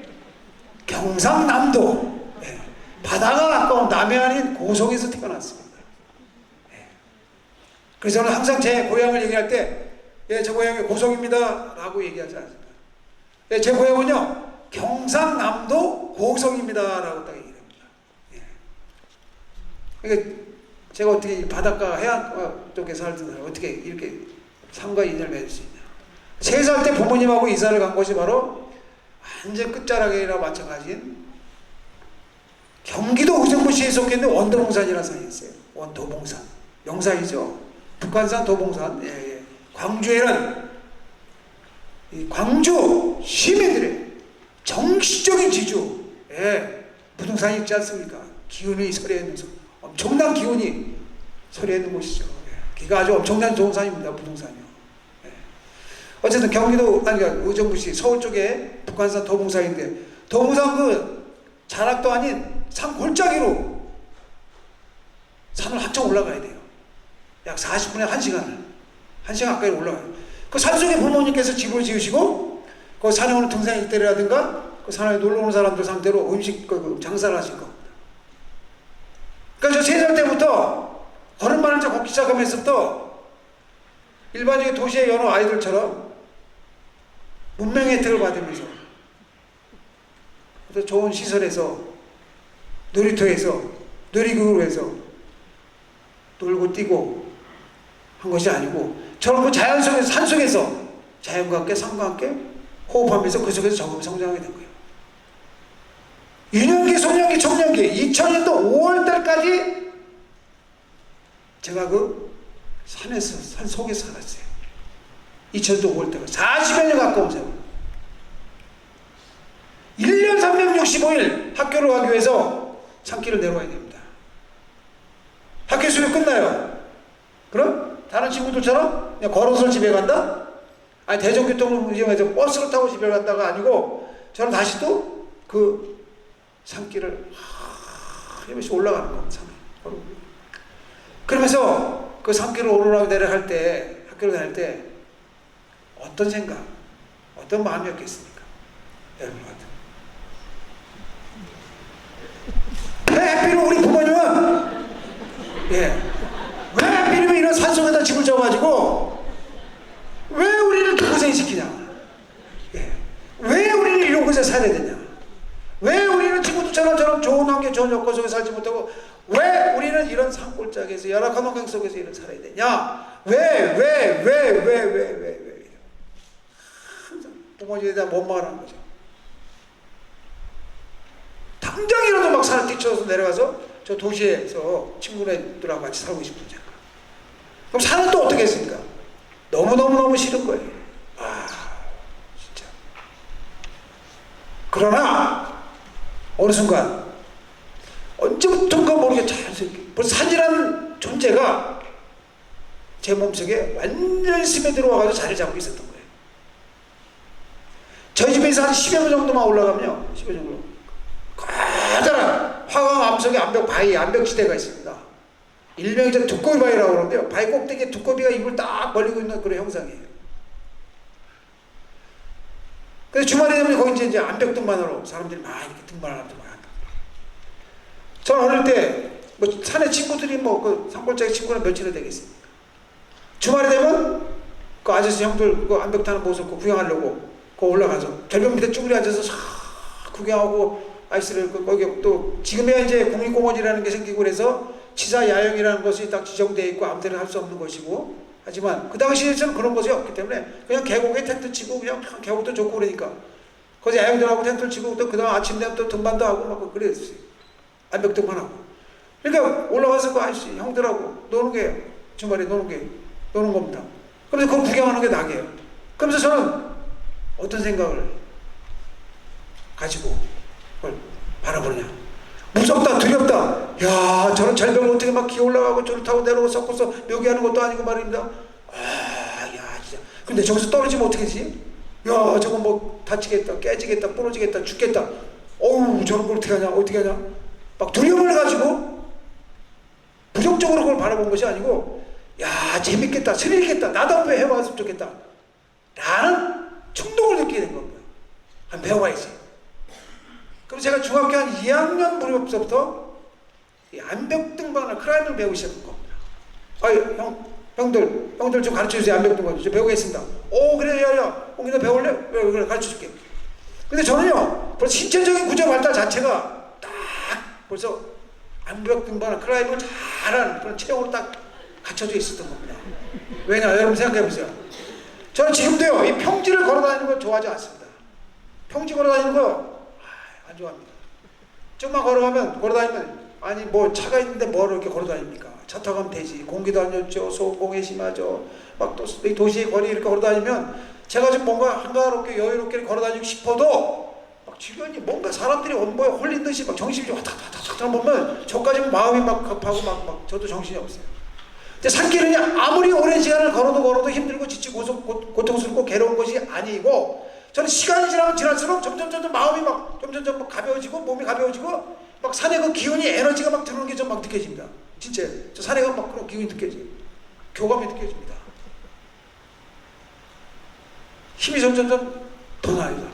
S1: 경상남도, 예. 바다가 가까운 남해안인 고성에서 태어났습니다. 예. 그래서 저는 항상 제 고향을 얘기할 때, 예, 제 고향이 고성입니다 라고 얘기하지 않습니다. 예, 제 고향은요 경상남도 고성입니다 라고 딱 얘기합니다. 예. 그러니까 제가 어떻게 바닷가 해안 쪽에 살던 사람 어떻게 이렇게 삶과 인연을 맺을 수 있냐. 3살 때 부모님하고 이사를 간 곳이 바로 완전 끝자락이라 마찬가지인 경기도 의정부시에 속해 있는 원도봉산이라는 산이 있어요. 원도봉산. 영산이죠. 북한산 도봉산. 예, 예. 광주에는 이 광주 시민들의 정치적인 지주, 예, 부동산이 있지 않습니까? 기운이 서려에 있는 엄청난 기운이 서려에 있는 곳이죠. 예. 기가 아주 엄청난 좋은 산입니다. 부동산이요. 예. 어쨌든 경기도 의정부시 서울 쪽에 북한산 도봉산인데 도봉산 그 자락도 아닌 산 골짜기로 산을 한참 올라가야 돼요. 약 40분에 1시간을 1시간 가까이 올라가요. 그 산속에 부모님께서 집을 지으시고 그 산에 오는 등산객들이라든가 그 산에 놀러 오는 사람들 상대로 음식 장사를 하신 겁니다. 그러니까 저 3살 때부터 걸음마를 걷기 시작하면서부터 일반적인 도시의 여러 아이들처럼 문명의 혜택을 받으면서 좋은 시설에서 놀이터에서 놀이기구로 해서 놀고 뛰고 한 것이 아니고 저는 그 자연 속에서 산속에서 자연과 함께 산과 함께 호흡하면서 그 속에서 적응 성장하게 된 거예요. 유년기, 소년기, 청년기 2000년도 5월달까지 제가 그 산에서 산 속에서 살았어요. 2000년도 5월달까지 40여 년 가까운 세월. 1년 365일 학교를 가기 위해서 산길을 내려와야 됩니다. 학교 수업 끝나요. 그럼 다른 친구들처럼 그냥 걸어서 집에 간다? 아니 대중교통을 이용해서 버스를 타고 집에 간다가 아니고 저는 다시 또 그 산길을 헤매시 올라가는 겁니다. 그러면서 그 산길을 오르락 내려갈 때 학교를 다닐 때 어떤 생각, 어떤 마음이었겠습니까? 여러분 왜 하필이면 우리 부모님은 예, 왜 하필이면 이런 산속에다 집을 져가지고 왜 우리를 고생시키냐? 예. 왜 우리는 이런 곳에 살아야 되냐? 왜 우리는 친구들처럼 좋은 환경, 좋은 여건 속에 살지 못하고 왜 우리는 이런 산골짜기에서 열악한 환경 속에서 이런 살아야 되냐? 왜? 항상 부모님에 대한 원망을 하는 거죠. 당장이라도 막 산을 뛰쳐서 내려가서 저 도시에서 친구들하고 같이 살고 싶은 생각. 그럼 산은 또 어떻게 했습니까? 너무 싫은 거예요. 아, 진짜. 그러나 어느 순간 언제부턴가 모르게 자연스럽게 벌써 산이라는 존재가 제 몸속에 완전히 스며들어와가지고 자리를 잡고 있었던 거예요. 저희 집에서 한 10여 분 정도만 올라가면요, 10여 정도 커다란 화강 암석의 암벽 바위, 암벽지대가 있습니다. 일명이 저는 두꺼비 바위라고 그러는데요. 바위 꼭대기에 두꺼비가 입을 딱 벌리고 있는 그런 형상이에요. 그래서 주말에 되면 거기 이제 암벽 등반으로 사람들이 많이 이렇게 등반을 합니다. 저는 어릴 때 뭐 산에 친구들이 뭐 그 산골짜기 친구는 며칠이나 되겠습니까? 주말에 되면 그 아저씨 형들 그 암벽 타는 모습 구경하려고 그 올라가서 절벽 밑에 쭈그리 앉아서 싹 구경하고 아이스를 거기 또 지금이야 이제 국립공원이라는 게 생기고 그래서 치사 야영이라는 것이 딱 지정되어 있고 아무 데나 할 수 없는 것이고 하지만 그 당시에는 그런 것이 없기 때문에 그냥 계곡에 텐트 치고 그냥 계곡도 좋고 그러니까 거기서 야영들하고 텐트를 치고 또 그 다음 아침 되면 또 등반도 하고 막 그랬어요. 암벽 등반하고. 그러니까 올라가서 그 아저씨 형들하고 노는 게요. 주말에 노는 겁니다. 그래서 그걸 구경하는 게 낙이에요. 그러면서 저는 어떤 생각을 가지고 그걸 바라보느냐. 무섭다, 두렵다. 야, 저런 절벽을 어떻게 막 기어 올라가고 저를 타고 내려오고 섞어서 묘기하는 것도 아니고 말입니다. 아, 야, 진짜. 근데 저기서 떨어지면 어떻게 되지? 야, 저거 뭐 다치겠다, 깨지겠다, 부러지겠다, 죽겠다. 어우, 저런 걸 어떻게 하냐? 막 두려움을 가지고 부정적으로 그걸 바라본 것이 아니고, 야, 재밌겠다, 스릴 있겠다, 나도 한번 해봤으면 좋겠다. 라는 충동을 느끼게 된 겁니다. 한번 배워봐야지. 그 그리고 제가 중학교 한 2학년 무렵서부터 이 암벽 등반을 클라이밍을 배우기 시작한 겁니다. 형들 좀 가르쳐 주세요. 암벽 등반 좀 배우겠습니다. 오, 그래, 야야, 너 배울래? 그래, 가르쳐 줄게. 근데 저는요, 벌써 신체적인 구조 발달 자체가 딱 벌써 암벽 등반을 클라이밍을 잘하는 그런 체형으로 딱 갖춰져 있었던 겁니다. 왜냐, 여러분 생각해 보세요. 저는 지금도요, 이 평지를 걸어 다니는 거 좋아하지 않습니다. 평지 걸어 다니는 거 안 좋아합니다. 좀만 걸어다니면 아니 뭐 차가 있는데 뭐로 이렇게 걸어 다닙니까? 차 타고 가면 되지. 공기도 안 좋죠. 소음공해 심하죠. 막 또 도시의 거리 이렇게 걸어 다니면 제가 좀 뭔가 한가롭게 여유롭게 걸어 다니고 싶어도 막 주변이 뭔가 사람들이 뭐에 홀린 듯이 막 정신이 왔다 갔다 왔다 보면 저까지 마음이 막 급하고 막 저도 정신이 없어요. 근데 산길은 아무리 오랜 시간을 걸어도 힘들고 지치고 고통스럽고 괴로운 것이 아니고 저는 시간이 지나면 지날수록 점점 마음이 막 점점 막 가벼워지고 몸이 가벼워지고 막 산에 그 기운이 에너지가 막 들어오는 게 좀 막 느껴집니다. 진짜 저 산에 가면 막 그런 기운이 느껴져요. 교감이 느껴집니다. 힘이 점점 더 나요.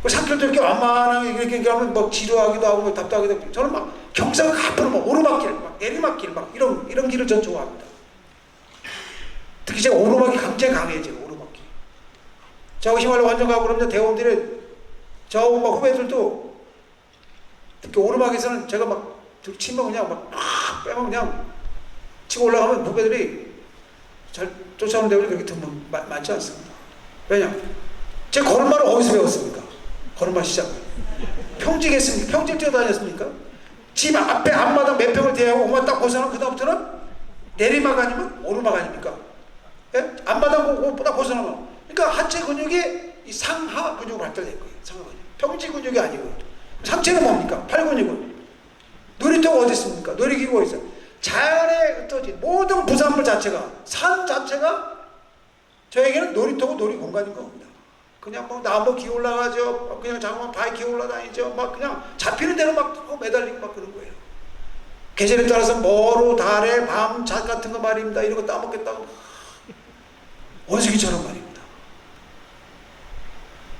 S1: 그 산길도 이렇게 완만하게 이렇게 하면 막 지루하기도 하고 막 답답하기도 하고 저는 막 경사가 가쁘고 막 오르막길, 막 내리막길 막 이런 길을 전 좋아합니다. 특히 제가 오르막이 굉장히 강해져요. 오르막길. 저하고 히말라야 완전 가고 그러면 대원들이 저하고 막 후배들도 특히 오르막에서는 제가 막 치면 그냥 막 빼면 그냥 치고 올라가면 후배들이 잘 쫓아오는 대원이 그렇게 드문 많지 않습니다. 왜냐? 제 걸음마를 어디서 배웠습니까? 걸음마 시작. 평지겠습니까? 평지를 뛰어다녔습니까? 집 앞에 앞마당 몇 평을 대하고 오만 딱 벗어나면 그다음부터는 내리막 아니면 오르막 아닙니까? 예? 앞마당 보다 벗어나면 그러니까 하체 근육이 이 상하 근육으로 발달된 거예요. 상하 근육. 평지 근육이 아니고 상체는 뭡니까? 팔 근육은. 놀이터가 어디 있습니까? 놀이기구가 있어요. 자연에 흩어진 모든 부산물 자체가 산 자체가 저에게는 놀이터고 놀이 공간인 겁니다. 그냥 뭐 나무 기어 올라가죠. 그냥 자그마한 바위 기어 올라다니죠. 막 그냥 잡히는 대로 막 매달리고 막 그런 거예요. 계절에 따라서 머루, 달에, 밤, 잣 같은 거 말입니다. 이런 거 따먹겠다고 원숭이처럼 말입니다.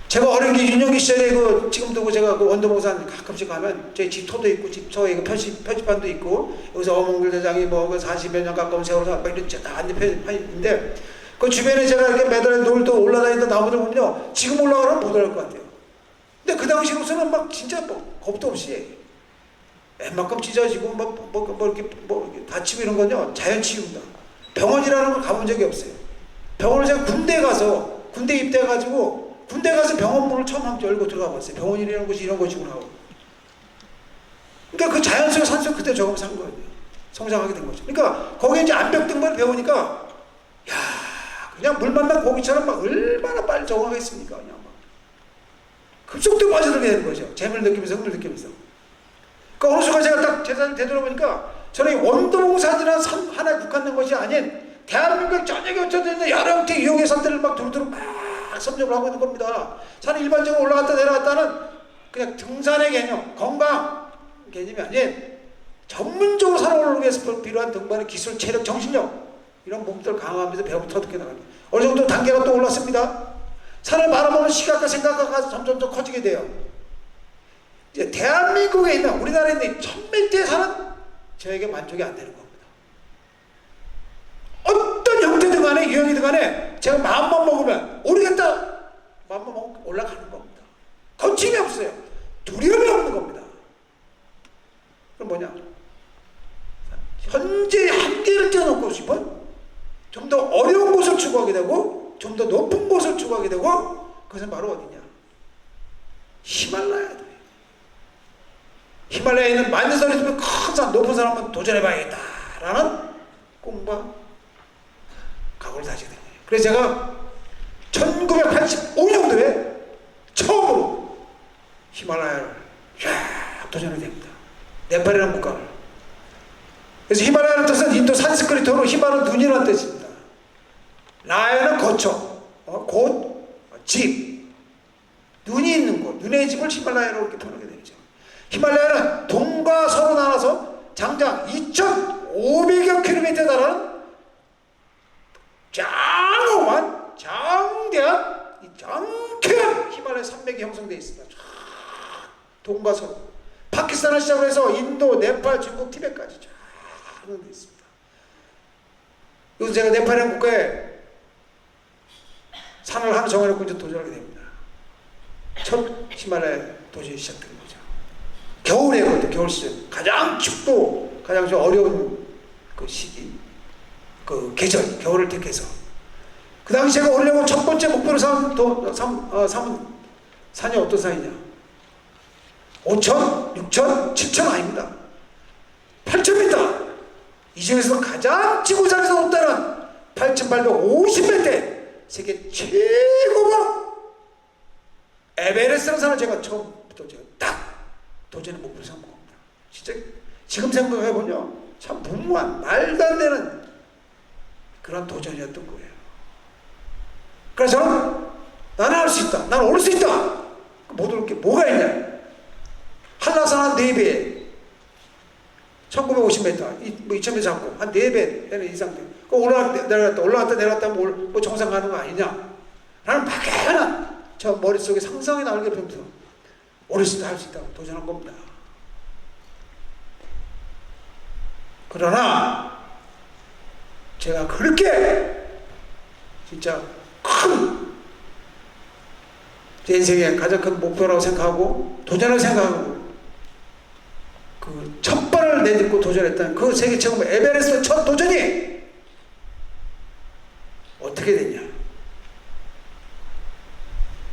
S1: 제가 어린 유년기 시절에 지금도 제가 원도봉산 가끔씩 가면 저희 집터도 있고 집터에 표지판도 있고 여기서 어몽길 대장이 뭐 40여 년 가까운 세월을 막 이런 다 앉은 편인데 그 주변에 제가 이렇게 매달려 놀도 올라다니던 나무들 보면요 지금 올라가면 못 올라갈 것 같아요. 근데 그 당시로서는 막 진짜 뭐 겁도 없이 웬만큼 찢어지고 이렇게 다치고 이런 건요 자연 치유입니다. 병원이라는 걸 가본 적이 없어요. 병원을 제가 군대 입대해가지고 군대 가서 병원 문을 처음 한번 열고 들어가 봤어요. 병원이라는 곳이 이런 곳이구나 하고. 그러니까 그 자연 속 산속 그때 저거 산 거예요. 성장하게 된 거죠. 그러니까 거기에 이제 암벽 등반을 배우니까 야 그냥 물 만난 고기처럼 막 얼마나 빨리 적응하겠습니까? 그냥 막 급속도로 빠져들게 되는 거죠. 재미를 느끼면서 흥을 느끼면서. 그러니까 어느 순간 제가 딱 재산을 되돌아보니까 저는 원도봉산이라는 산 하나에 국한된 것이 아닌 대한민국 전역에 흩어져 있는 여러 형태 유형의 산들을 막 두루두루 막 선점을 하고 있는 겁니다. 산을 일반적으로 올라갔다 내려갔다는 그냥 등산의 개념, 건강 개념이 아닌 전문적으로 산을 오르기 위해서 필요한 등반의 기술, 체력, 정신력 이런 몸들을 강화하면서 배우고 터득해 나갑니다. 어느 정도 단계가 또 올랐습니다. 산을 바라보는 시각과 생각과 점점 더 커지게 돼요. 이제 대한민국에 있는 우리나라에 있는 1000m의 산은 저에게 만족이 안 되는 겁니다. 어떤 형태든 간에 유형이든 간에 제가 마음만 먹으면 오르겠다 마음만 먹으면 올라가는 겁니다. 거침이 없어요. 두려움이 없는 겁니다. 그럼 뭐냐? 현재 한계를 뛰어넘고 싶은 좀 더 어려운 곳을 추구하게 되고 좀 더 높은 곳을 추구하게 되고 그것은 바로 어디냐? 히말라야다. 히말라야에 있는 만년설이 있으면 큰 산, 높은 산 한번 도전해봐야겠다라는 꿈과 각오를 다지게 된 거예요. 그래서 제가 1985년도에 처음으로 히말라야를 쫙 도전하게 됩니다. 네팔이라는 국가를. 그래서 히말라야는 뜻은 인도 산스크리트어로 히말은 눈이라는 뜻입니다. 라야는 거처, 곳, 집, 눈이 있는 곳, 눈의 집을 히말라야로 이렇게 표현하게 되죠. 히말라야는 동과 서로 나눠서 장장 2,500여 킬로미터에 달하는 장엄한 장대한 이 장쾌한 히말라야 산맥이 형성되어 있습니다. 동가선, 파키스탄을 시작으로 해서 인도, 네팔, 중국, 티벳까지 쫙 하는 데 있습니다. 여기서 제가 네팔이라는 국가에 산을 하나 정해놓고 이제 도전하게 됩니다. 첫 히말라야 도전이 시작된 거죠. 겨울이거든요. 겨울 시즌. 가장 춥고 가장 좀 어려운 그 시기, 그 계절, 겨울을 택해서. 그 당시 제가 오르려고 첫 번째 목표로 삼은 산이 어떤 산이냐? 5,000, 6,000, 7,000 아닙니다. 8,000m. 이 중에서 가장 지구상에서 높다는 8,850m 세계 최고봉 에베레스트라는 산을 제가 처음부터 제가 딱 도전의 목표로 삼은 겁니다. 진짜 지금 생각해보면 참 무모한 말도 안 되는 그런 도전이었던 거예요. 그래서 저는 나는 할 수 있다. 나는 오를 수 있다. 못 오를 게 뭐가 있냐. 한라산 한 4배 1950m, 뭐 2000m 잡고 한 4배 이상 돼요. 그 올라갔다 내려갔다 뭐 정상 가는 거 아니냐. 라는 막연한 저 머릿속에 상상이 나오게 펴면서 오를 수 있다, 할 수 있다고 도전한 겁니다. 그러나 제가 그렇게 진짜 큰 제 인생의 가장 큰 목표라고 생각하고 도전을 생각하고 그 첫 발을 내딛고 도전했던 그 세계 최고 에베레스트 첫 도전이 어떻게 됐냐?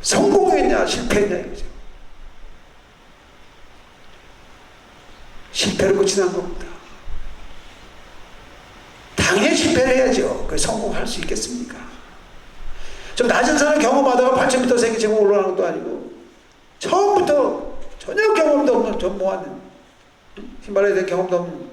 S1: 성공했냐 실패했냐 이거죠. 실패로 끝이 난 겁니다. 당연히 실패를 해야죠. 그 성공할 수 있겠습니까? 좀 낮은 산을 경험하다가 8,000m 세계 최고 올라가는 것도 아니고 처음부터 전혀 경험도 없는 전무한 히말라야에 대한 경험도 없는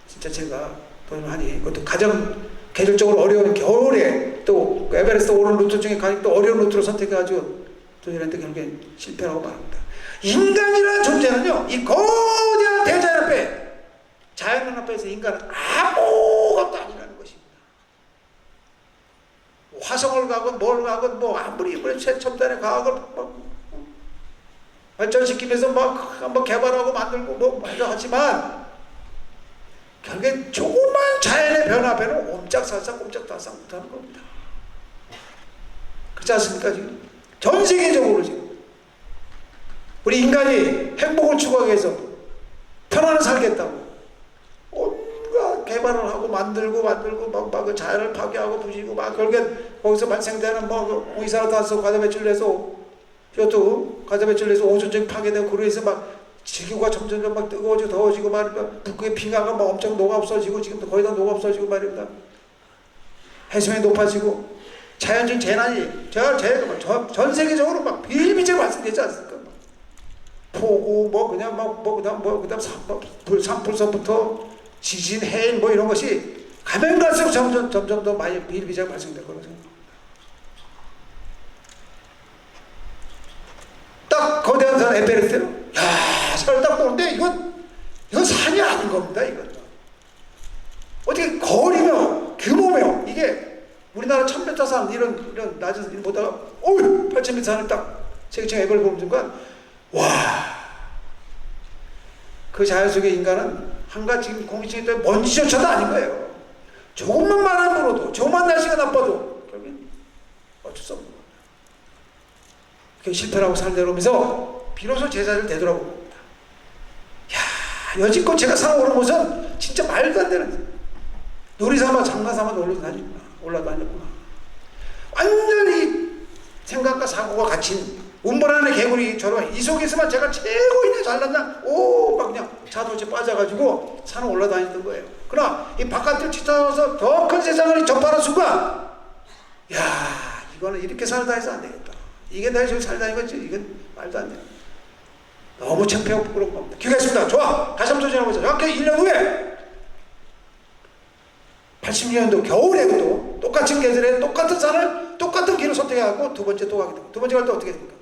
S1: 진짜 제가 도전하니 그것도 가장 계절적으로 어려운 겨울에 또 에베레스트 오르는 루트 중에 가장 또 어려운 루트로 선택해가지고 도전했는데 결국엔 실패라고 말합니다. 인간이라는 존재는요, 이 거대한 대자연 앞에, 자연 앞에서 인간은 아무것도 아니라는 것입니다. 화성을 가건 뭘 가건 뭐 아무리 최첨단의 과학을 뭐 발전시키면서 막 한번 개발하고 만들고 뭐 하지만 결국엔 조그만 자연의 변화 앞에는 옴짝살짝 꼼짝달싹 못하는 겁니다. 그렇지 않습니까? 지금 전 세계적으로 지금 우리 인간이 행복을 추구하기 위해서 편안하게 살겠다고 온갖 개발을 하고 만들고 막 그 자연을 파괴하고 부시고 막 결국엔 거기서 발생되는 뭐 이산화탄소 가스 배출을 해서 이것도 가스 배출을 해서 오존층 파괴되고 그로 해서 막 지구가 점점 막 뜨거워지고 더워지고 말입니다. 북극의 빙하가 막 엄청 녹아 없어지고 지금도 거의 다 녹아 없어지고 말입니다. 해수면이 높아지고 자연적 재난이 전 세계적으로 막 비일비재로 발생되지 않습니까? 폭우 그다음 산불선부터 지진, 해일 뭐 이런 것이 가면 갈수록 점점 더 많이 비일비재가 발생될 거라고 생각합니다. 딱 거대한 산 에베레스트로 산을 딱 보는데 이건 산이 아닌 겁니다. 이건 어떻게 거리며 규모며 이게 우리나라 1000m 산 이런 낮은 산 보다가 8,000m 산을 딱 세계적 에버를 보는 순간 그 자연 속의 인간은 한가지 지금 공기층에 있던 먼지조차도 아닌 거예요. 조금만 바람 불어도 조금만 날씨가 나빠도 결국엔 어쩔 수 없는 겁니다. 그 실패라고 살려오면서 비로소 제자리를 되돌아본 겁니다. 여지껏 제가 살아오는 것은 진짜 말도 안 되는 놀이삼아 장난삼아 올라다녔구나. 완전히 생각과 사고가 갇힌 운반하는 개구리처럼 이 속에서만 제가 최고 있네 잘났나 막 그냥 자도체 빠져가지고 산을 올라다녔던 거예요. 그러나 이 바깥을 치닫아서 더 큰 세상을 접하는 순간 이거는 이렇게 살다 해서 안 되겠다. 이게 내가 저기 살다 이거지 이건 말도 안 돼. 너무 창피하고 부끄러운 겁니다. 기억했습니다. 좋아. 다시 한번 도전해보자. 정확히 1년 후에 80년도 겨울에 또 똑같은 계절에 똑같은 산을 똑같은 길을 선택하고 두 번째 또 가게 됩니다. 두 번째 갈 때 어떻게 됩니까?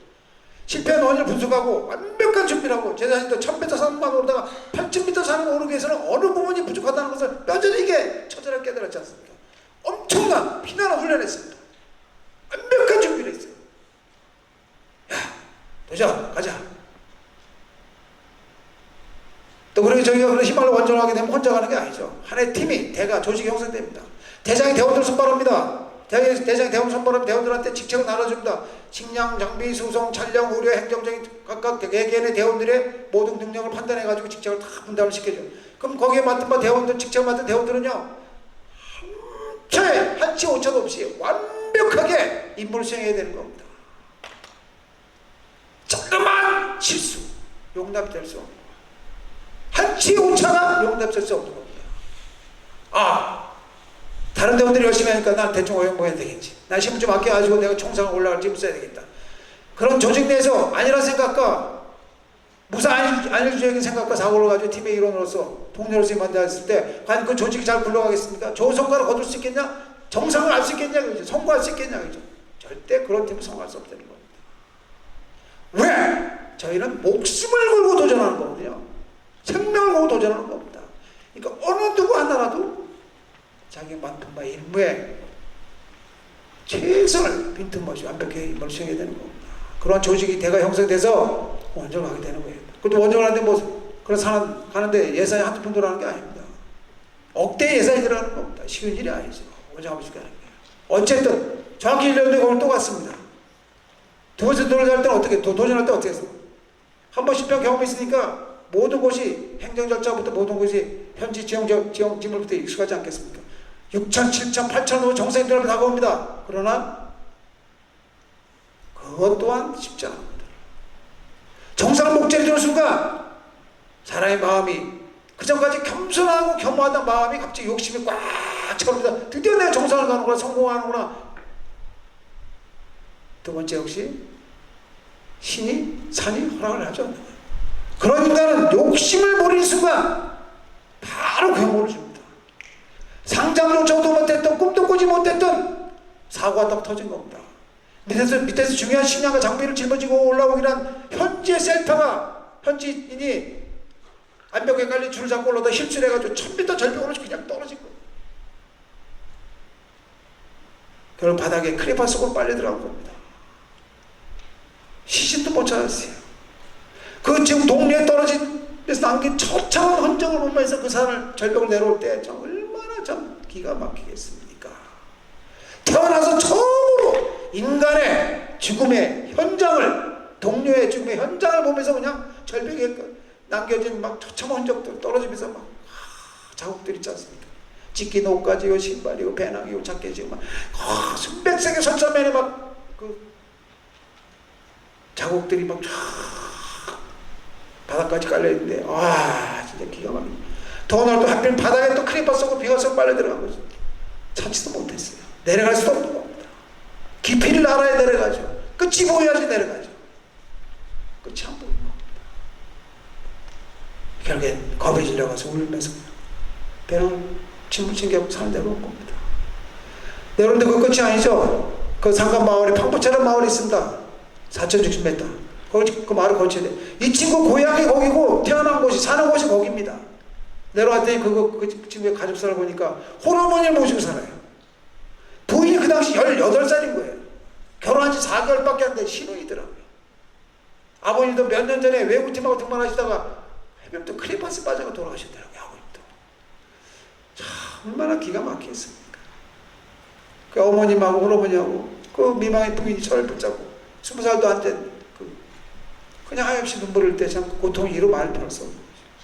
S1: 실패한 원인을 분석하고 완벽한 준비를 하고 제 자신도 1000m 산만 오르다가 8000m 산을 오르기 위해서는 어느 부분이 부족하다는 것을 뼈저리 이게 처절하게 깨달았지 않습니까? 엄청난 피난을 훈련했습니다. 완벽한 준비를 했어요. 도전 가자. 또 그리고 저희가 그런 힘을 원전하게 되면 혼자 가는 게 아니죠. 하나의 팀이, 대가, 조직이 형성됩니다. 대장이 대원들 선발합니다. 대장이 대원 선발하면 대원들한테 직책을 나눠줍니다. 식량, 장비, 수송, 촬영, 의료, 행정적인 각각 개개인의 대원들의 모든 능력을 판단해가지고 직책을 다 분담을 시켜줘. 그럼 거기에 맡은 바 대원들, 직책을 맡은 대원들은요, 한치 오차도 없이 완벽하게 임무를 수행해야 되는 겁니다. 조금만 실수, 용납될 수 없는, 한치 오차가 용납될 수 없는 겁니다. 다른 대원들이 열심히 하니까 난 대충 오용해야 되겠지. 난 힘을 좀 아껴가지고 내가 총상을 올라갈 힘을 써야 되겠다. 그런 조직 내에서 아니란 생각과 무사안일주의적인 생각과 사고를 가지고 팀의 일원으로서 동료로서 만나했을 때 과연 그 조직이 잘 굴러가겠습니까? 좋은 성과를 거둘 수 있겠냐? 정상을 알 수 있겠냐? 그죠? 성공할 수 있겠냐? 그죠? 절대 그런 팀은 성공할 수 없다는 겁니다. 왜? 저희는 목숨을 걸고 도전하는 거거든요. 생명을 걸고 도전하는 겁니다. 그러니까 어느 누구 하나라도 자기 맡은 바 임무에 최선을 빈틈없이 완벽하게 임무를 수행해야 되는 겁니다. 그러한 조직이 대가 형성돼서 원정을 하게 되는 거예요. 그것도 원정을 하는데 뭐 그런 사람 가는데 예산이 한두 푼 들어가는 게 아닙니다. 억대 예산이 들어가는 겁니다. 쉬운 일이 아니죠. 원정하고 싶게 하는 거예요. 어쨌든 정확히 1년 뒤에 오늘 또 갔습니다. 두 번째 도전할 때는 어떻게, 도전할 때 어떻게 했어요? 한 번 실패한 경험이 있으니까 모든 곳이 행정 절차부터 모든 곳이 현지 지형 지물부터 익숙하지 않겠습니까? 6천, 7천, 8천 호 정상이 들어가면 다가옵니다. 그러나 그것 또한 쉽지 않습니다. 정상 목재를 들은 순간 사람의 마음이 그전까지 겸손하고 겸허하던 마음이 갑자기 욕심이 꽉 차오릅니다. 드디어 내가 정상을 가는구나, 성공하는구나. 두 번째 역시 산이 허락을 하죠. 그런 인간은 욕심을 버린 순간 바로 경고를 줍니다. 상상조차도 못했던, 꿈도 꾸지 못했던 사고가 딱 터진 겁니다. 밑에서 중요한 식량과 장비를 짊어지고 올라오기란 현지의 셀터가, 현지인이 암벽에 깔린 줄을 잡고 올라오다 실수해가지고 1000m 절벽으로 그냥 떨어진 거예요. 결국 바닥에 크레파 속으로 빨려 들어간 겁니다. 시신도 못 찾았어요. 그 지금 동네에 떨어진면서 남긴 처참한 흔적을 보면서 그 산을 절벽을 내려올 때 얼마나 참 기가 막히겠습니까? 태어나서 처음으로 인간의 죽음의 현장을, 동료의 죽음의 현장을 보면서 그냥 절벽에 남겨진 막 처참한 흔적들 떨어지면서 막 자국들 있지 않습니까? 찢긴 옷가지요, 신발이요, 배낭이요, 자켓이요, 막 순백색의 설사면에 막 그 자국들이 막 쫙 바닥까지 깔려있는데, 진짜 기가 막히네. 더운 날 또 하필 바닥에 또 크리파 쏘고 비가 쏘고 빨려 들어간 거죠. 찾지도 못했어요. 내려갈 수도 없는 겁니다. 깊이를 알아야 내려가죠. 끝이 보여야지 내려가죠. 끝이 안 보이는 겁니다. 결국엔 겁이 질려가서 울면서 배는 짐을 챙겨 산을 내려온 겁니다. 내려오는데 그 끝이 아니죠. 그 산간 마을에 방부처럼 마을이 있습니다. 4060m. 그 마을을 거쳐야 돼. 이 친구 고향이 거기고 태어난 곳이, 사는 곳이 거기입니다. 내려왔더니 그 친구의 가족사를 보니까 홀어머니를 모시고 살아요. 부인이 그 당시 18살인 거예요. 결혼한 지 4개월밖에 안 된 신혼이더라고요. 아버님도 몇 년 전에 외국팀하고 등반하시다가 해변도 크레파스 빠져가 돌아가셨더라고요. 아버님도. 참 얼마나 기가 막히겠습니까? 그 어머님하고 홀어머니하고 그 미망의 부인이 저를 붙잡고 20살도 안 된 그냥 하염없이 눈물을 때 참 고통이 이루 말할 필요 없어.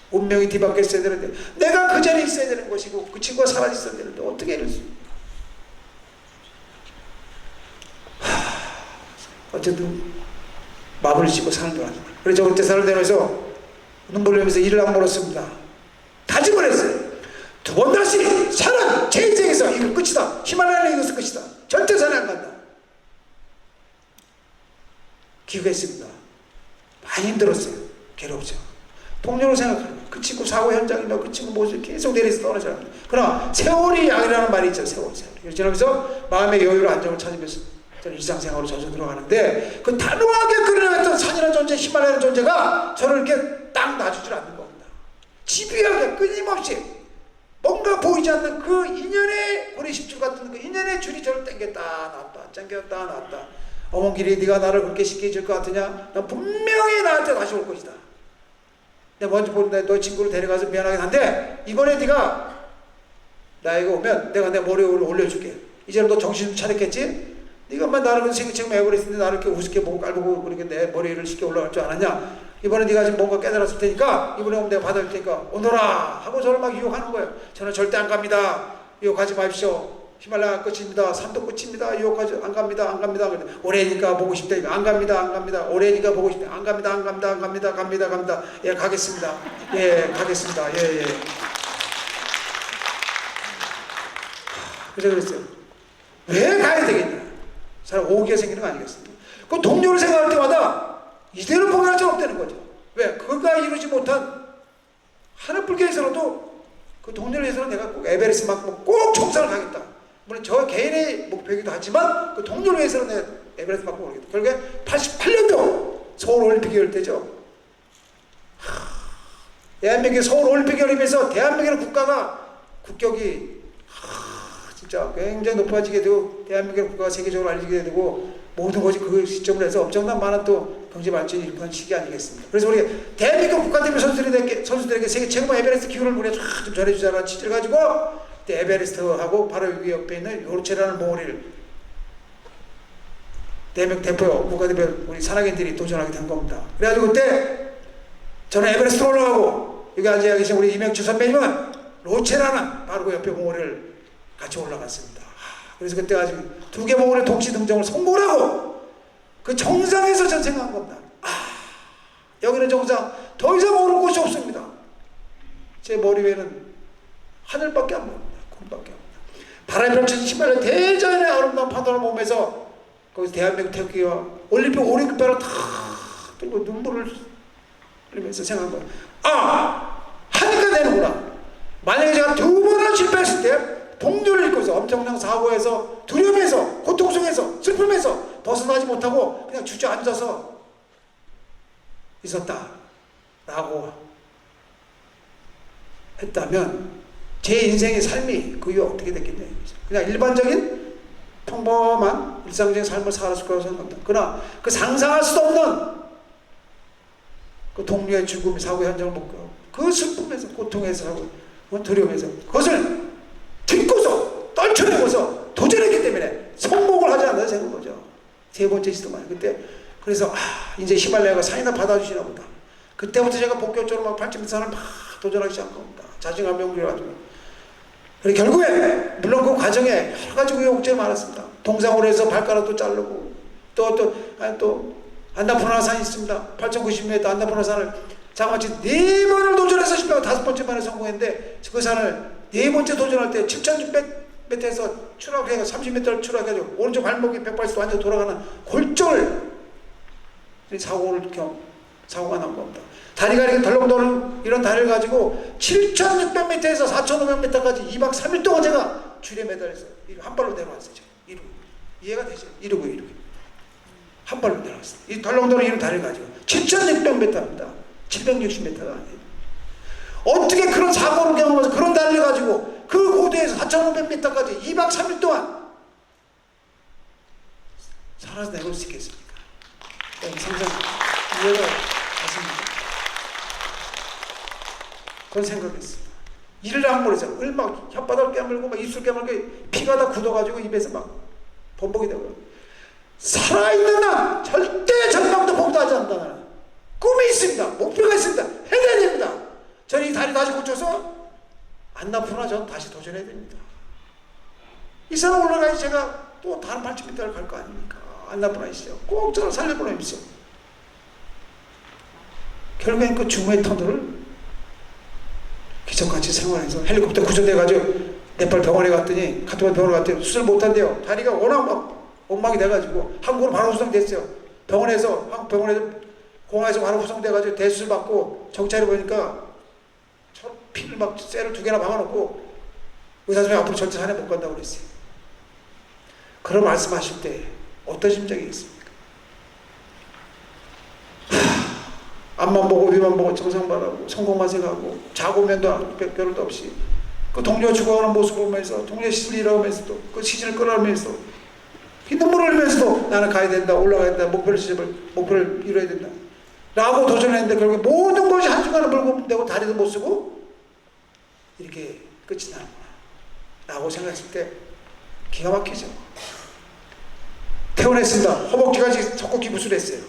S1: 운명이 뒤바뀌어 있어야 되는데 내가 그 자리에 있어야 되는 것이고 그 친구가 사라져 있어야 되는데 어떻게 이럴 수. 어쨌든 마음을 쥐고 산을 돌아다. 그래서 저 그때 산을 내려서 눈물 흘리면서 이를 악물었습니다. 다짐을 했어요. 두 번 다시 산은 제 인생에서 이거 끝이다. 히말라야는 이것은 끝이다. 절대 산에 안 간다. 기억했습니다. 많이 힘들었어요. 괴롭죠. 동료로 생각하면 그 친구 사고 현장이나 그 친구 모습 계속 내려서 떠나잖아요. 그러나 세월이 약이라는 말이 있죠. 세월이. 그러면서 마음의 여유를 안정을 찾으면서 저는 일상생활로 젖어 들어가는데 그 단호하게 끌어냈던 산이라는 존재, 히말라야라는 존재가 저를 이렇게 딱 놔주질 않는 겁니다. 집요하게 끊임없이 뭔가 보이지 않는 그 인연의 고리십줄 같은 그 인연의 줄이 저를 당겼다 놨다 당겼다 놨다. 어머길이 네가 나를 그렇게 쉽게 해줄 것 같으냐? 난 분명히 나한테 다시 올 것이다. 내가 먼저 보는데 너 친구를 데려가서 미안하긴 한데 이번에 네가 나이가 오면 내가 내 머리 위로 올려줄게. 이제는 너 정신 좀 차렸겠지? 네가 만 나를 지금 에버레스트인데 나를 이렇게 우습게 보고 깔보고 그렇게 내 머리 위를 쉽게 올라갈 줄 알았냐? 이번에 네가 지금 뭔가 깨달았을 테니까 이번에 오면 내가 받아줄 테니까 오너라 하고 저를 막 유혹하는 거예요. 저는 절대 안 갑니다. 유혹하지 마십시오. 히말라야 끝입니다. 산도 끝입니다. 유혹하지 안 갑니다. 안 갑니다. 올해니까 보고 싶다니까 안 갑니다. 안 갑니다. 올해니까 보고 싶다. 안 갑니다. 안 갑니다. 안 갑니다. 갑니다. 갑니다. 예, 가겠습니다. 예, 가겠습니다. 예, 예. 그래서 그랬어요. 왜 가야 되겠냐? 사람 오기가 생기는 거 아니겠습니까? 그 동료를 생각할 때마다 이대로 포기할 수 없다는 거죠. 왜? 그가 이루지 못한 하늘불교에서라도 그 동료를 위해서는 내가 꼭 에베레스트만큼 꼭 정상을 가겠다. 물론 저 개인의 목표이기도 하지만 그 동료를 위해서는 내가 에베레스트만큼 오르겠다. 결국에 88년도 서울올림픽이 열 때죠. 대한민국의 서울올림픽 열리면서 대한민국의 국가가 국격이 진짜 굉장히 높아지게 되고 대한민국의 국가가 세계적으로 알리게 되고 모든 것이 그 시점으로 해서 엄청난 많은 또 경제 발전이 일어난 시기 아니겠습니까? 그래서 우리 대한민국 국가대표 선수들에게 세계 최고 에베레스트 기운을 우리가 좀 전해주자라는 취지를 가지고 에베레스트하고 바로 여기 옆에 있는 요르체라는 몽우리를 대한민국 대표 국가대표 우리 산악인들이 도전하게 된 겁니다. 그래가지고 그때 저는 에베레스트 올라가고 여기 앉아 계신 우리 이명주 선배님은 로체라는 바로 그 옆에 몽우리를 같이 올라갔습니다. 그래서 그때 아주 두 개 몽우리 동시 등정을 성공하고 그 정상에서 전 생각한 겁니다. 여기는 정상 더 이상 오를 곳이 없습니다. 제 머리 위에는 하늘밖에 안 보입니다. 구름밖에 안 보입니다. 바람이 펼쳐진 히말라야 대자연의 아름다운 파노라마 보면서 거기서 대한민국 태극기와 올림픽 오링크배로 다 들고 눈물을 흘리면서 생각한 거예요. 하니까 되는구나. 만약에 제가 두 번을 실패했을 때 동료를 잃고서 엄청난 사고에서 두려움에서 고통 속에서 슬픔에서 벗어나지 못하고 그냥 주저앉아서 있었다라고 했다면 제 인생의 삶이 그 이후 어떻게 됐겠냐. 그냥 일반적인 평범한 일상적인 삶을 살았을 거라고 생각합니다. 그러나 그 상상할 수도 없는 그 동료의 죽음이 사고 현장을 목격하고 그 슬픔에서 고통에서 두려움에서 그것을 딛고서 떨쳐내고서 도전했기 때문에 성공을 하지 않는다 생각한 거죠. 세 번째 시도만. 그때 그래서 이제 히말라야가 산이나 받아주시나 보다. 그때부터 제가 본격적으로 막 8,000m 산을 막 도전하기 시작한 겁니다. 자신감 명분을 가지고. 그리고 결국에 물론 그 과정에 여러 가지 우여곡절이 많았습니다. 동상으로 해서 발가락도 자르고 또 안나푸르나 산이 있습니다. 8,090m 안나푸르나 산을 자그마치 4번을 도전해서 실패하고 5번째 만에 성공했는데 그 산을 4번째 도전할 때 7,600m에서 추락해서 30m를 추락해가지고 오른쪽 발목이 180도 완전 돌아가는 골절 사고가 난 겁니다. 다리가 이렇게 덜렁덜렁 이런 다리를 가지고 7,600m에서 4,500m까지 2박 3일 동안 제가 줄에 매달려서 한 발로 내려왔어요. 이루고. 이해가 되죠? 이루고. 한 발로 내려왔어요. 이 덜렁덜렁 이런 다리를 가지고 7,600m입니다. 760m가 아니에요. 어떻게 그런 사고를 경험해서 그런 다리를 가지고 그 고도에서 4,500m까지 2박 3일 동안 살아서 내볼 수 있겠습니까? 상상 이해가 가십니다. 그런 생각했습니다. 이를 악물어서 막 혓바닥을 깨물고 막 입술 깨물고 피가 다 굳어가지고 입에서 막 범벅이 되고요. 살아있는 한 절대 절망도 봉도하지 않는다. 꿈이 있습니다. 목표가 있습니다. 해내야 됩니다. 저는 이 다리 다시 고쳐서 안나푸르나 전 다시 도전해야 됩니다. 이 사람 올라가야지 제가 또 다른 8,000m를 갈 거 아닙니까? 안나푸르나 있어요. 꼭 저를 살려보내면 있어. 결국엔 그 중후의 터널을 기적같이 생활해서 헬리콥터 구조돼가지고 네팔 병원에 갔더니 카트만두 병원에 갔더니 수술 못한대요. 다리가 워낙 막 엉망이 돼가지고 한국으로 바로 후송됐어요. 병원에서 한국 병원에서 공항에서 바로 후송돼가지고 대수술 받고 정찰해 보니까 피를 막 쇠를 2개나 박아놓고 의사 선생님 앞으로 절대 산에 못 간다고 그랬어요. 그런 말씀하실 때 어떤 심정이 있습니까? 앞만 보고 위만 보고 정상 바라고 성공만 생각하고 자고면도 별도 없이 그 동료 죽어가는 모습을 보면서 동료 시즌을 잃어가면서도 그 시즌을 끌어가면서 피 눈물을 흘리면서도 나는 가야 된다, 올라가야 된다, 목표를 이루어야 된다. 라고 도전했는데 결국에 모든 것이 한순간에 물고되고 다리도 못 쓰고 이렇게 끝이 나는구나 라고 생각했을 때 기가 막히죠. 퇴원했습니다. 허벅지까지 석고 기부스를 했어요.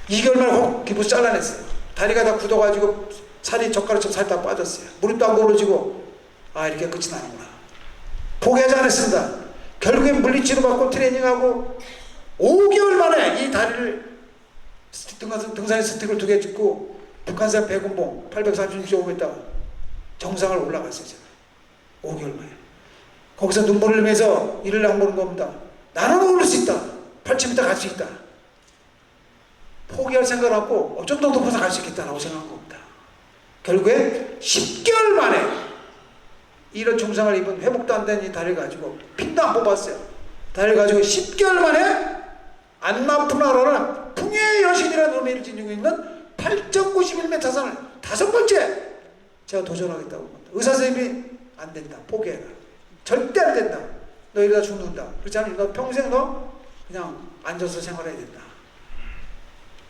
S1: 2개월 만에 허벅 기부스 잘라냈어요. 다리가 다 굳어가지고 살이 젓가락처럼 살이 다 빠졌어요. 무릎도 안 구부러지고 아 이렇게 끝이 나는구나. 포기하지 않았습니다. 결국엔 물리치료 받고 트레이닝하고 5개월 만에 이 다리를 등산에 스틱을 2개 찍고 북한산 백운봉 836km 정상을 올라갔어요. 제가 5개월 만에. 거기서 눈물을 흘리면서 이를 양보는 겁니다. 나는 오를 수 있다. 8,000m 갈 수 있다. 포기할 생각을 하고 좀 더 높아서 갈 수 있겠다라고 생각한 겁니다. 결국에 10개월 만에 이런 중상을 입은 회복도 안 된 이 다리를 가지고 핀도 안 뽑았어요. 다리를 가지고 10개월 만에 안나푸나라는 풍의 여신이라는 의미를 지니고 있는 8.91m 산을 5번째 제가 도전하겠다고 합니다. 의사 선생님이 안 된다. 포기해라. 절대 안 된다. 너 이러다 죽는다. 그렇지 않으면 너 평생 너 그냥 앉아서 생활해야 된다.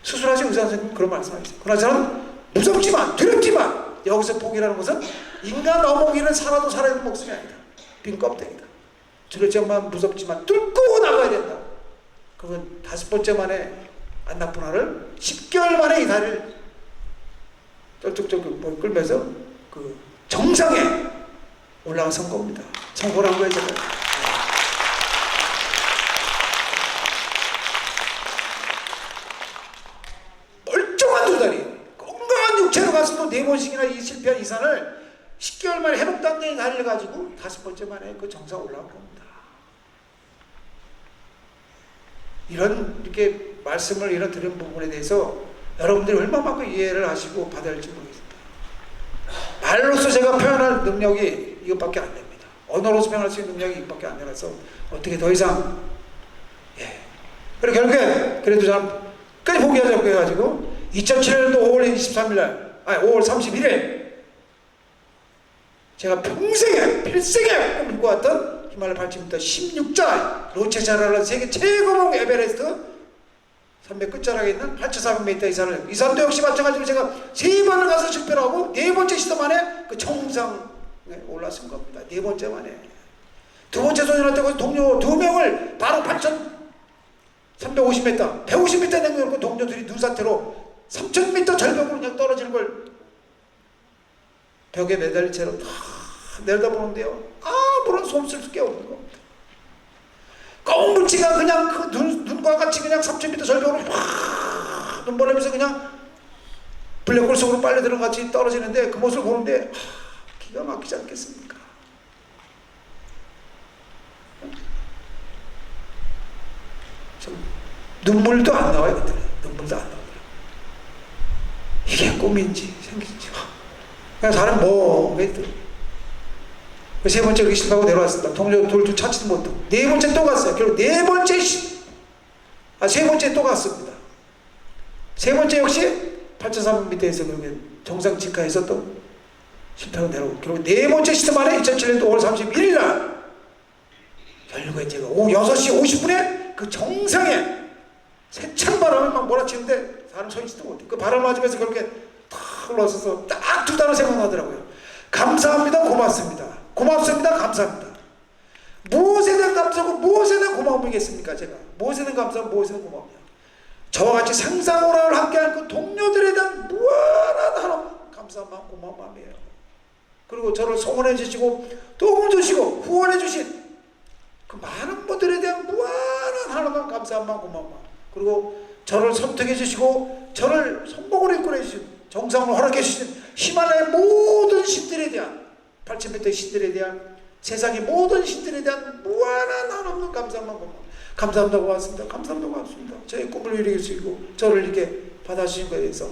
S1: 수술하신 의사 선생님 그런 말씀하셨어요. 그러나 저는 무섭지만 두렵지만 여기서 포기라는 것은 인간 어몽이는 살아도 살아야 되는 목숨이 아니다. 빈 껍데기다. 두렵지만 무섭지만 뚫고 나가야 된다. 그건 5번째 만에 안나푸나를 10개월 만에 이 다리를 쩔뚝쩔뚝 끌면서 그 정상에 올라간 겁니다. 성공한 거예요, 제가. 멀쩡한 두 다리, 건강한 육체로 가서도 4번씩이나 이 실패한 이 산을 10개월 만에 회복도 안 된 다리를 가지고 5번째 만에 그 정상 올라간 겁니다. 이렇게 말씀을 이런 들은 부분에 대해서 여러분들이 얼마만큼 이해를 하시고 받아야 할지 모르겠습니다. 말로서 제가 표현할 능력이 이것밖에 안 됩니다. 언어로서 표현할 수 있는 능력이 이것밖에 안 되라서 어떻게 더 이상 그리고 결국에 그래도 저는 끝까지 포기하자고 해가지고 2007년도 5월 23일 날 5월 31일 제가 평생에 필생에 꿈을 꾸었던 히말라야 8,000m 16자 로체자라는 세계 최고봉 에베레스트 산맥 끝자락에 있는 8,400m 이 산도 역시 마찬가지로 제가 3번을 가서 실패를 하고 4번째 시도 만에 그 정상에 올라선 겁니다. 4번째 만에. 2번째 도전할 때 동료 2명을 바로 8,350m 150m 내려놓고 동료들이 눈사태로 3,000m 절벽으로 그냥 떨어지는 걸 벽에 매달린 채로 다 내려다보는데요. 아무런 솜쓸 게 없는 겁니다. 검은 물체가 그냥 그 눈과 같이 그냥 3,000m 절벽으로 확 눈보라면서 그냥 블랙홀 속으로 빨려 들어같이 떨어지는데 그 모습을 보는데 기가 막히지 않겠습니까? 눈물도 안 나와요. 그때 눈물도 안 나와요. 이게 꿈인지 생긴지 그냥 사람 멍해있더라고요. 세 번째 그렇게 실패하고 내려왔습니다. 동료 둘도 찾지도 못하고 4번째 또 갔어요. 결국 4번째 세 번째 또 갔습니다. 3번째 역시 8,300m에서 그렇게 정상 직하에서 또 실패하고 내려오고 결국 4번째 시도 만에 2007년도 5월 31일 날 결국에 제가 오후 6시 50분에 그 정상에 세찬 바람을 막 몰아치는데 사람 서 있지도 못해. 그 바람 맞으면서 그렇게 탁 올라서서 딱 2단어 생각나더라고요. 감사합니다. 고맙습니다. 고맙습니다. 감사합니다. 무엇에 대한 감사고 무엇에 대한 고마움이겠습니까? 제가 무엇에 대한 감사고 무엇에 대한 고마움이야. 저와 같이 생사고라를 함께한 그 동료들에 대한 무한한 하나님 감사한 마음 고마운 마음이에요. 그리고 저를 소원해 주시고 도움을 주시고 후원해 주신 그 많은 분들에 대한 무한한 하나님 감사한 마음 고마운 마음 그리고 저를 선택해 주시고 저를 성공으로 이끌어 주신 정상을 허락해 주신 히말라야 모든 신들에 대한 8,000m 신들에 대한 세상의 모든 신들에 대한 무한한 한없는 감사만 감사합니다 고맙습니다. 감사합니다 고맙습니다. 저의 꿈을 이루시고 저를 이렇게 받아주신 거에 대해서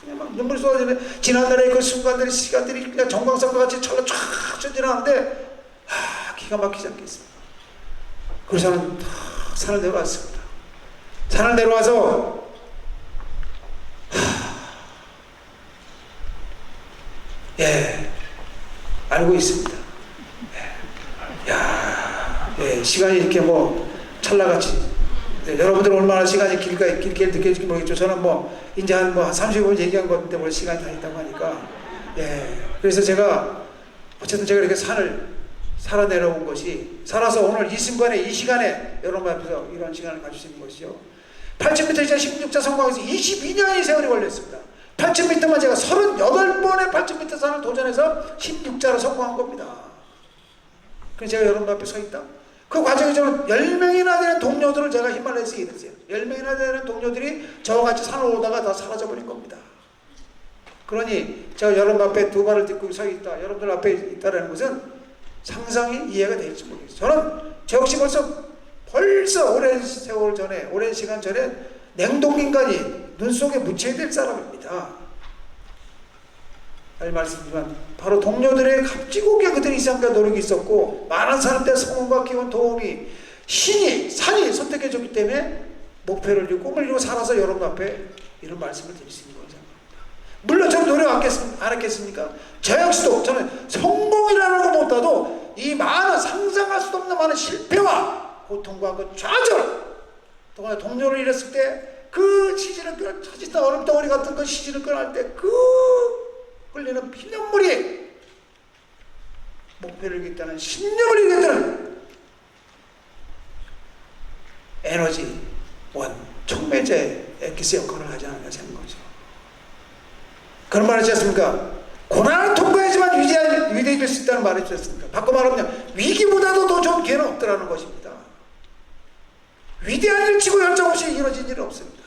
S1: 그냥 막 눈물이 쏟아지네. 지난날의 그 순간들이 시간들이 그냥 정광석과 같이 찰나 쫙 지나가는데 기가 막히지 않겠습니까? 그래서 저는 산을 내려왔습니다. 산을 내려와서 알고 있습니다. 시간이 이렇게 뭐 찰나같이 네, 여러분들 얼마나 시간이 길게 느껴질지 모르겠죠. 저는 뭐 이제 한 30분 얘기한 건데 뭐 시간이 다 있다고 하니까. 예. 그래서 제가 어쨌든 제가 이렇게 산을 살아 내려온 것이, 살아서 오늘 이 순간에 이 시간에 여러분 앞에서 이런 시간을 가질 수 있는 것이죠. 8,000m 이상 16자 성공해서 22년의 세월이 걸렸습니다. 8,000m만 제가 38번의 8,000m 산을 도전해서 16자로 성공한 겁니다. 그래서 제가 여러분 앞에 서 있다. 그 과정에 저는 10명이나 되는 동료들을 제가 히말라야에서 잃었어요. 10명이나 되는 동료들이 저와 같이 산을 오다가 다 사라져버린 겁니다. 그러니 제가 여러분 앞에 두 발을 딛고 서 있다, 여러분들 앞에 있다는 것은 상상이 이해가 될지 모르겠어요. 저는 저 역시 벌써 오랜 세월 전에, 오랜 시간 전에 냉동인간이 눈 속에 묻혀야 될 사람입니다. 말씀드리지만 바로 동료들의 값지고게 그들의 이상과 노력이 있었고, 많은 사람들의 성원과 기원, 도움이 산이 선택해줬기 때문에 목표를 이루고 꿈을 이루고 살아서 여러분 앞에 이런 말씀을 드릴 수 있는 거죠. 물론 저는 노력 안 했겠습니까? 저 역시도 저는 성공이라는 것보다도 이 많은 상상할 수도 없는 많은 실패와 고통과 그 좌절, 또 동료를 잃었을 때 그 시신을 찾았다 얼음덩어리 같은 그 시신을 꺼낼 때 그 흘리는 피눈물이 목표를 이루겠다는, 신념을 이루겠다는 에너지 원 촉매제 엑기스 역할을 하지 않느냐 생각한 거죠. 그런 말 하지 않습니까? 고난을 통과해야지만 위대히 될 수 있다는 말을 주셨습니까? 바꿔 말하면 위기보다도 더 좋은 기회는 없더라는 것입니다. 위대한 일 치고 열정 없이 이루어진 일은 없습니다.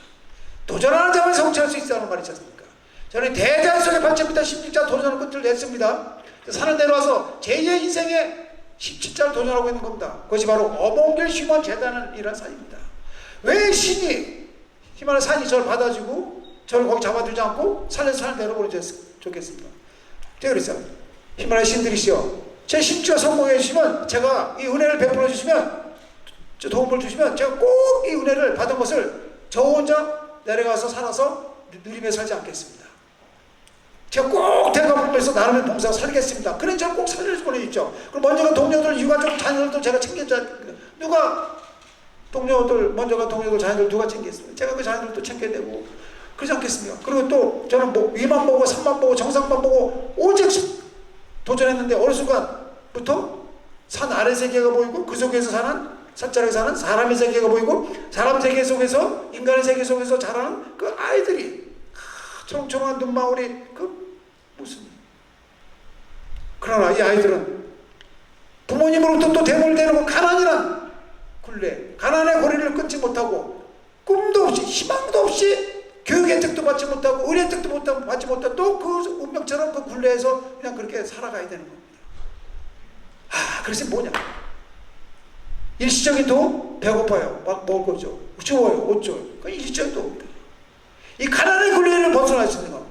S1: 도전하는 자만 성취할 수 있다는 말이지 않습니까? 저는 대자연 속에 8,000m 16자 도전을 끝을 냈습니다. 산을 내려와서 제2의 인생에 17자를 도전하고 있는 겁니다. 그것이 바로 어몽길 휴먼 재단이라는 산입니다. 왜 신이, 히말라야 산이 저를 받아주고 저를 거기 잡아두지 않고 산에서 산을 내려보내면 좋겠습니까? 제가 그랬어요. 히말라야 신들이시여, 제 신주가 성공해 주시면, 제가 이 은혜를 베풀어 주시면, 도움을 주시면 제가 꼭 이 은혜를 받은 것을 저 혼자 내려가서 살아서 누리며 살지 않겠습니다. 제가 꼭 대가품에서 나름의 봉사 살겠습니다. 그래 저를 꼭 살려서 보내주십시오. 그럼 먼저가 동료들, 유가족, 자녀들도 제가 챙겨줘야, 누가 동료들, 먼저가 동료들, 자녀들 누가 챙기겠습니까? 제가 그 자녀들도 챙겨야 되고 그러지 않겠습니까? 그리고 또 저는 뭐 위만 보고 산만 보고 정상만 보고 오직 도전했는데 어느 순간부터 산 아래 세계가 보이고 그 속에서 사는, 산자락에 사는 사람의 세계가 보이고, 사람 세계 속에서, 인간의 세계 속에서 자라는 그 아이들이 초롱초롱한 눈망울이 무슨, 그러나 이 아이들은 부모님으로부터 또 대물대는 가난이란 굴레, 가난의 고리를 끊지 못하고, 꿈도 없이 희망도 없이 교육 혜택도 받지 못하고 의료 혜택도 받지 못하고 또 그 운명처럼 그 굴레에서 그냥 그렇게 살아가야 되는 겁니다. 그래서 뭐냐, 일시적인 도 배고파요, 막 먹을 거죠, 추워요, 옷 줘요. 그건 일시적인 도입니다. 이 가난의 굴레를 벗어날 수 있는 것,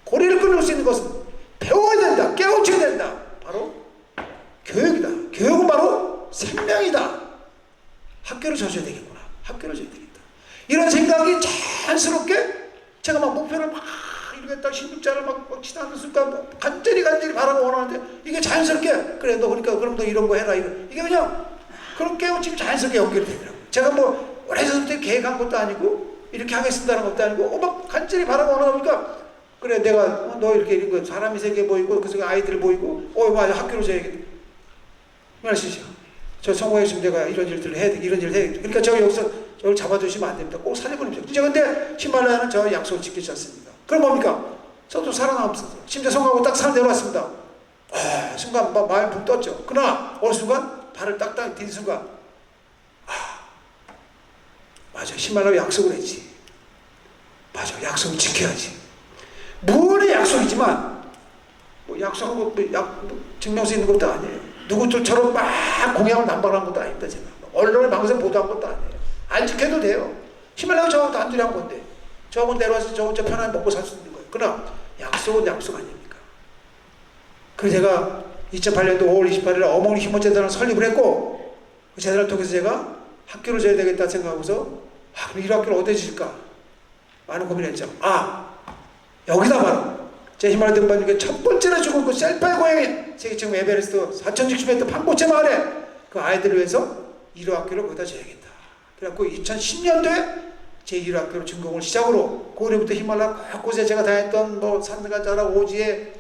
S1: 고리를 끊을 수 있는 것은 배워야 된다, 깨우쳐야 된다. 바로 교육이다. 교육은 바로 생명이다. 학교를 져줘야 되겠구나, 학교를 져야 되겠다. 이런 생각이 자연스럽게 제가 막 목표를 막 이루겠다, 16자를 막 치닫는 순간 간절히 바라고 원하는데, 이게 자연스럽게, 그래 너 그러니까 그럼 너 이런 거 해라, 이게 그냥 그런 깨우침이 자연스럽게 연결이 되더라고요. 제가 뭐 오래전부터 계획한 것도 아니고 이렇게 하겠습니다는 것도 아니고 막 간절히 바라고 원하니까, 그래 내가 너 이렇게 이런 거 사람이 세계 보이고 그 속에 아이들 보이고 맞아, 학교로 줘야겠다. 말씀이시죠. 저 성공했으면 내가 이런 일들을 해야 돼, 이런 일을 해야 돼. 그러니까 저 여기서 저를 잡아주시면 안 됩니다. 꼭 살려보내십시오. 이제 근데 히말라야는 저 약속을 지키지 않습니다. 그럼 뭡니까? 저도 살아남았어요. 심지어 성공하고 딱 산 내려왔습니다. 순간 마음이 붕 떴죠. 그러나 어느 순간 발을 딱딱 딘 순간, 맞아, 히말라야 약속을 했지. 맞아, 약속을 지켜야지. 무언의 약속이지만 뭐 약속하고 증명서 있는 것도 아니에요. 누구들처럼 막 공약을 남발한 것도 아닙니다. 제가 언론에 방송 보도한 것도 아니에요. 안 지켜도 돼요. 히말라야 저하고 단둘이 한 건데, 저하고 내려와서 저 혼자 편안히 먹고 살 수 있는 거예요. 그러나 약속은 약속 아닙니까? 그래서 제가 2008년도 5월 28일 어몽 휴먼 재단을 설립을 했고, 그 재단을 통해서 제가 학교를 줘야 되겠다 생각하고서 그럼 이 학교를 어디에 줄까? 많은 고민했죠. 여기다 바로 제 히말라야 등반 중에 첫 번째로 죽은 그 셀파의 고향인 세계 최고 에베레스트 4,060m 판고체 마을에 그 아이들을 위해서 1호 학교를 거기다 줘야겠다. 그래갖고 2010년도에 제1학교로 전공을 시작으로 고려부터 히말라야 곳곳에 제가 다녔던 뭐 산간자라 오지에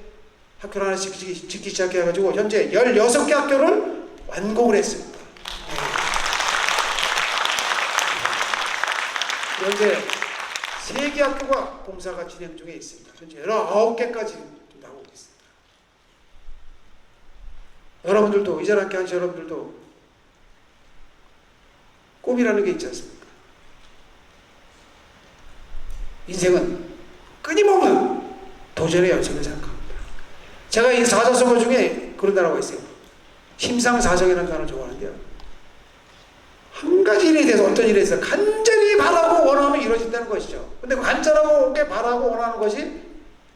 S1: 학교를 하나씩 짓기 시작해가지고 현재 16개 학교를 완공을 했습니다. 현재 3개 학교가 공사가 진행 중에 있습니다. 현재 19개까지 나오고 있습니다. 여러분들도 이전 학교 하신 여러분들도 꿈이라는 게 있지 않습니까? 인생은 끊임없는 도전의 연속을 생각합니다. 제가 이 사자성어 중에 그런 단어가 있어요. 심상사정이라는 단어를 좋아하는데요. 한 가지 일에 대해서 어떤 일에 대해서 간절히 바라고 원하면 이루어진다는 것이죠. 근데 간절하게 바라고 원하는 것이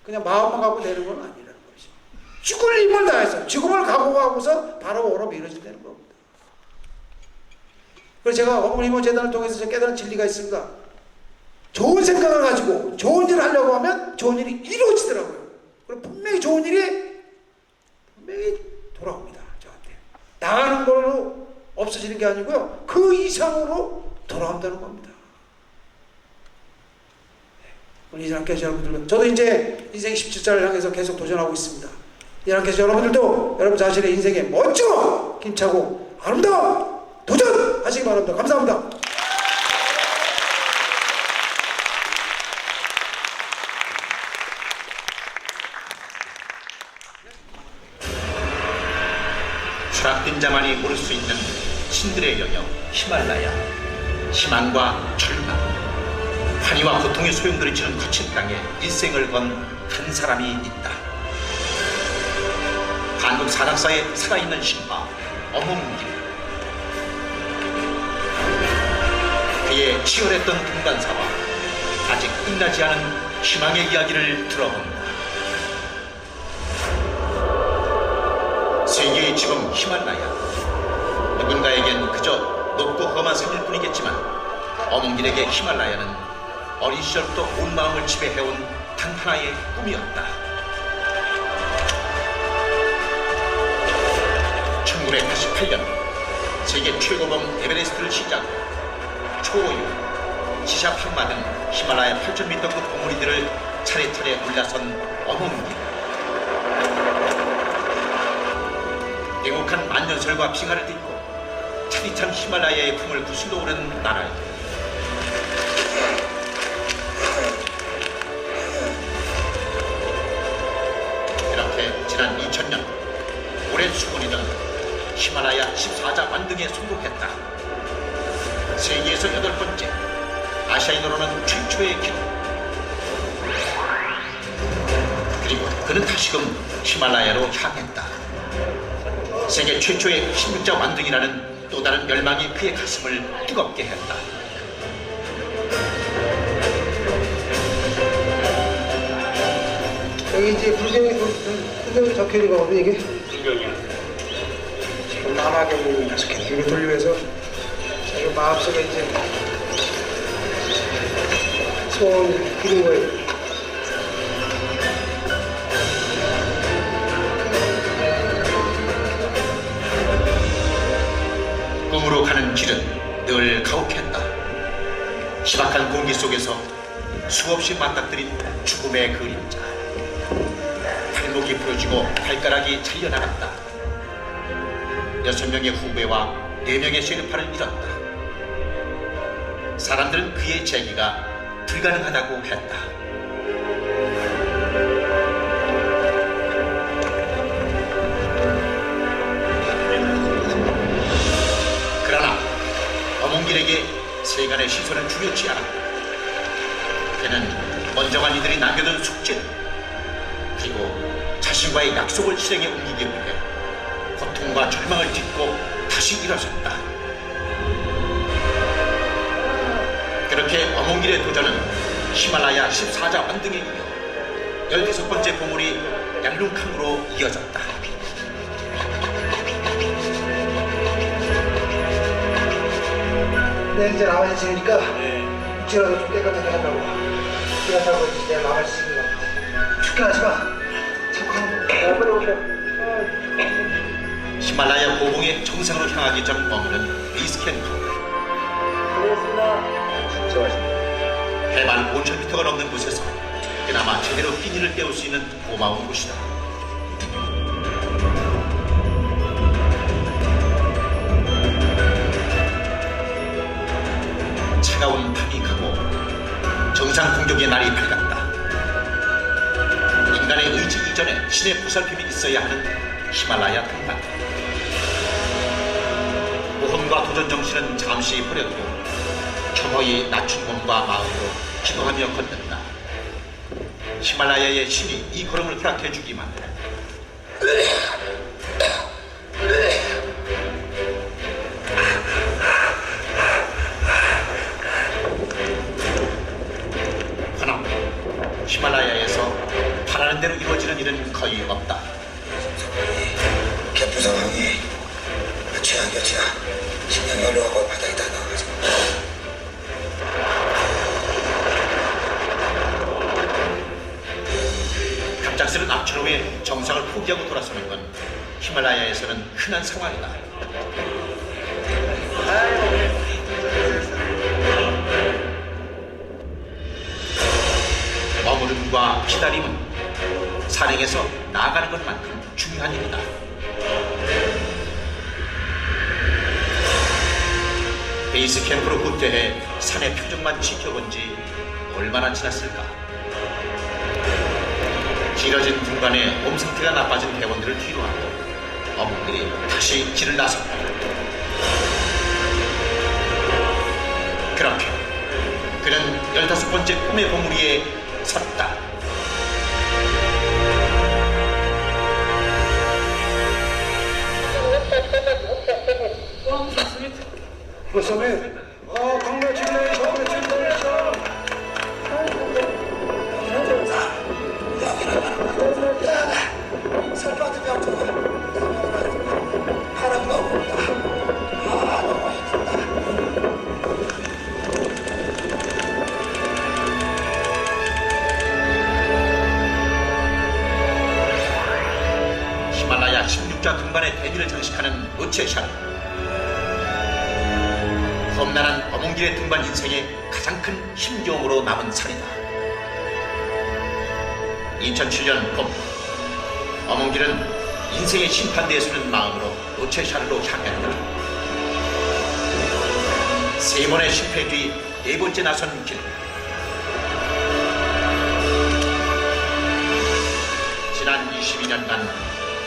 S1: 그냥 마음만 갖고 되는 건 아니라는 것이죠. 죽을 힘을 다해서 죽음을 각오하고서 바라고 원하면 이루어진다는 겁니다. 그래서 제가 어머니모 재단을 통해서 깨달은 진리가 있습니다. 좋은 생각을 가지고 좋은 일을 하려고 하면 좋은 일이 이루어지더라고요. 그리고 분명히 좋은 일이 분명히 돌아옵니다. 저한테. 나가는 걸로 없어지는 게 아니고요. 그 이상으로 돌아온다는 겁니다. 우리 이전학교 여러분들도 저도 이제 인생 17자를 향해서 계속 도전하고 있습니다. 이전학교 여러분들도 여러분 자신의 인생에 멋지고 힘차고 아름다운 도전하시기 바랍니다. 감사합니다.
S3: 추락된 자만이 오를 수 있는 신들의 영역 히말라야. 희망과 절망, 환희와 고통의 소용돌이 치는 거친 땅에 일생을 건 한 사람이 있다. 한국 산악사의 살아있는 신화 어몽길. 그의 치열했던 등반사와 아직 끝나지 않은 희망의 이야기를 들어본다. 세계의 지금 히말라야. 누군가에겐 그저 높고 험한 산일 뿐이겠지만 어몽길에게 히말라야는 어린 시절부터 온 마음을 지배해온 단 하나의 꿈이었다. 1988년 세계 최고봉 에베레스트를 시작으로 초유, 지샤평마 등 히말라야 8,000m급 봉우리들을 차례차례 올라선 어몽길. 냉혹한 만년설과 빙하를 딛고 차디찬 히말라야의 품을 구슬러 오른 나라였다. 이렇게 지난 2000년 오랜 수군이던 히말라야 14자 완등에 성공했다. 세계에서 8번째, 아시아인으로는 최초의 기록. 그리고 그는 다시금 히말라야로 향했다. 세계 최초의 16자 완등이라는 또 다른 열망이 그의 가슴을 뜨겁게 했다.
S1: 여기 이제 불경이 적혀있는 거거든요, 이게?
S3: 불경이야.
S1: 지금 남아경이 적혀있는 이걸 돌리면서 자기 마음속에 이제 소원 비는 거예요.
S3: 꿈으로 가는 길은 늘 가혹했다. 희박한 공기 속에서 수없이 맞닥뜨린 죽음의 그림자. 팔목이 부러지고 발가락이 잘려나갔다. 6명의 후배와 4명의 셰르파를 잃었다. 사람들은 그의 재기가 불가능하다고 했다. 그러나 어몽길에게 세간의 시선은 중요치 않았다. 그는 먼저 간 이들이 남겨둔 숙제를 그리고 자신과의 약속을 실행에 옮기기 위해 고통과 절망을 딛고 다시 일어섰다. 그렇게 어몽길의 도전은 히말라야 14자 완등에 이어 15번째 봉우리 양룽캉으로 이어졌다.
S1: 내일 이제 나머지 지으니까 육지라도 좀 깨끗하게 하려고. 깨끗하고 이제 나머지 지으는 거. 춥게 하지 마. 잠깐. 빨리 오세요.
S3: 히말라야 고봉의 정상으로 향하기 전 머무는 베이스캠프. 해발 5,000m가 넘는 곳에서 그나마 제대로 끼니를 때울 수 있는 고마운 곳이다. 차가운 밤이 가고 정상 공격의 날이 밝았다. 인간의 의지 이전에 신의 보살핌이 있어야 하는 히말라야 등반. 모험과 도전 정신은 잠시 버려두고 겸허히 낮춘 몸과 마음으로 기도하며 걷는다. 히말라야의 신이 이 걸음을 허락해 주기만 해. 허나 히말라야에서 바라는 대로 이루어지는 일은 거의 없다.
S4: 개부 상황이 최악이었지야. 식량이 얼려가고 바닥에 다 나가가지고.
S3: 갑작스런 악천 후에 정상을 포기하고 돌아서는 건 히말라야에서는 흔한 상황이다. 머무름과 기다림은 산행에서 나아가는 것만큼 중요한 일이다. 베이스 캠프로 급제해 산의 표정만 지켜본 지 얼마나 지났을까. 길어진 중간에 몸 상태가 나빠진 대원들을 뒤로하고 어묵들이 다시 길을 나섰다. 그렇게 그는 15번째 꿈의 봉우리에 섰다.
S1: 그러면 congratulations.
S4: 설파트 병주가 바람이 너무 불다. 너무 많이 불다.
S3: 히말라야 16자 등반의 대미를 장식하는 노체샤. 험난한 어몽길의 등반 인생의 가장 큰 힘겨움으로 남은 산이다. 2007년 봄, 어몽길은 인생의 심판대에 서는 마음으로 노체샤르로 향했다. 3번의 실패 뒤 4번째 나선 길. 지난 22년간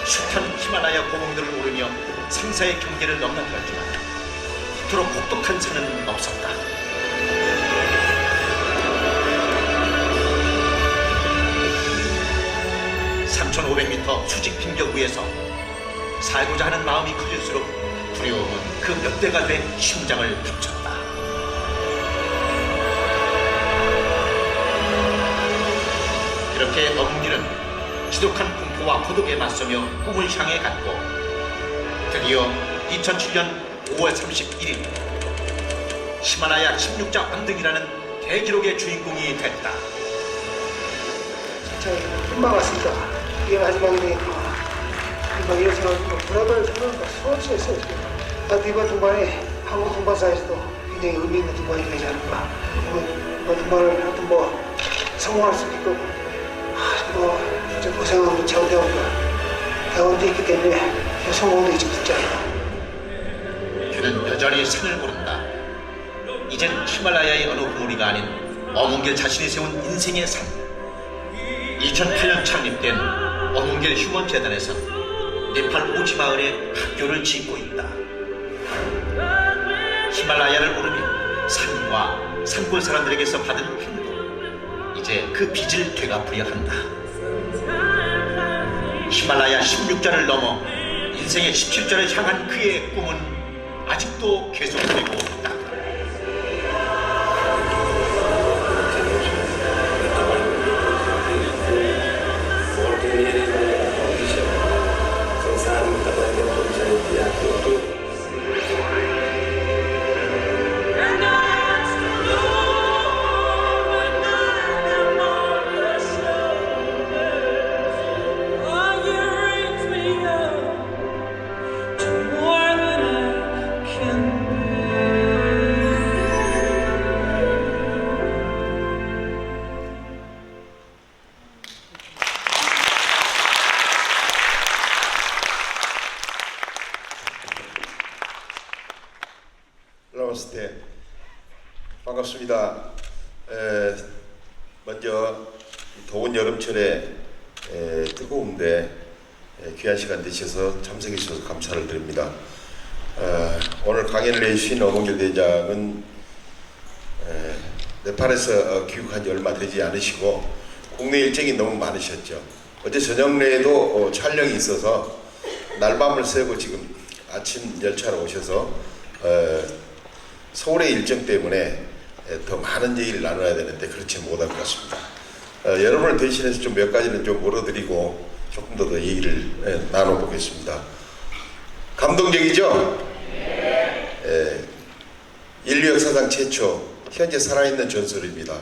S3: 숱한 히말라야 고봉들을 오르며 생사의 경계를 넘나들었지만 이토록 혹독한 산은 없었다. (3,500m) 수직 pin격 위에서 살고자 하는 마음이 커질수록 두려움은 그 몇 배가 돼 심장을 덮쳤다. 그렇게 어몽길은 지독한 공포와 고독에 맞서며 꿈을 향해 갔고 드디어 2007년 5월 31일 히말라야 16자 왕등이라는 대기록의 주인공이 됐다.
S1: 진짜 금방 왔습니다. 이게 마지막이니까 금방 이런 생각이 불안을 생각하니까 수월치했어요. 이번 등반에 한국 등반사에서도 굉장히 의미 있는 등반이 되지 않을까. 이번 등반을 하여튼 성공할 수 있게끔 좀 고생하고 대원도 있기 때문에 성공도 있지 진짜예요.
S3: 그는 여전히 산을 모른다. 이젠 히말라야의 어느 봉우리가 아닌 어몽길 자신이 세운 인생의 산. 2008년 창립된 어몽길 휴먼재단에선 네팔 오지 마을에 학교를 짓고 있다. 히말라야를 오르며 산과 산골 사람들에게서 받은 행복, 이제 그 빚을 되갚으려 한다. 히말라야 16자를 넘어 인생의 17자를 향한 그의 꿈은 아직도 계속되고 있다.
S5: 나마스테. 반갑습니다. 먼저 더운 여름철에 뜨거운데 귀한 시간 되셔서 참석해 주셔서 감사를 드립니다. 오늘 강연을 해주신 어몽길 대장은 네팔에서 귀국한 지 얼마 되지 않으시고 국내 일정이 너무 많으셨죠. 어제 저녁 내에도 촬영이 있어서 날밤을 새고 지금 아침 열차로 오셔서 서울의 일정 때문에 더 많은 얘기를 나눠야 되는데 그렇지 못할 것 같습니다. 여러분을 대신해서 좀 몇 가지는 좀 물어드리고 조금 더 얘기를 나눠보겠습니다. 감동적이죠? 인류 역사상 최초 현재 살아있는 전설입니다.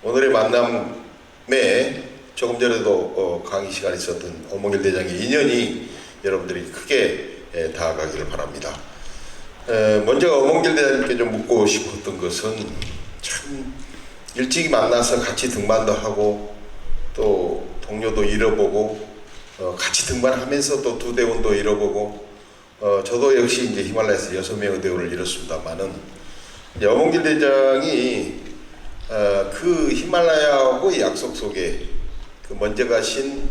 S5: 오늘의 만남에 조금 전에도 강의 시간에 있었던 어몽길 대장의 인연이 여러분들이 크게 다가가기를 바랍니다. 먼저 어몽길 대장님께 좀 묻고 싶었던 것은 참 일찍이 만나서 같이 등반도 하고 또 동료도 잃어보고 같이 등반하면서 또 두 대원도 잃어보고 저도 역시 이제 히말라야에서 6명의 대원을 잃었습니다만은 어몽길 대장이 그 히말라야하고의 약속 속에 그 먼저 가신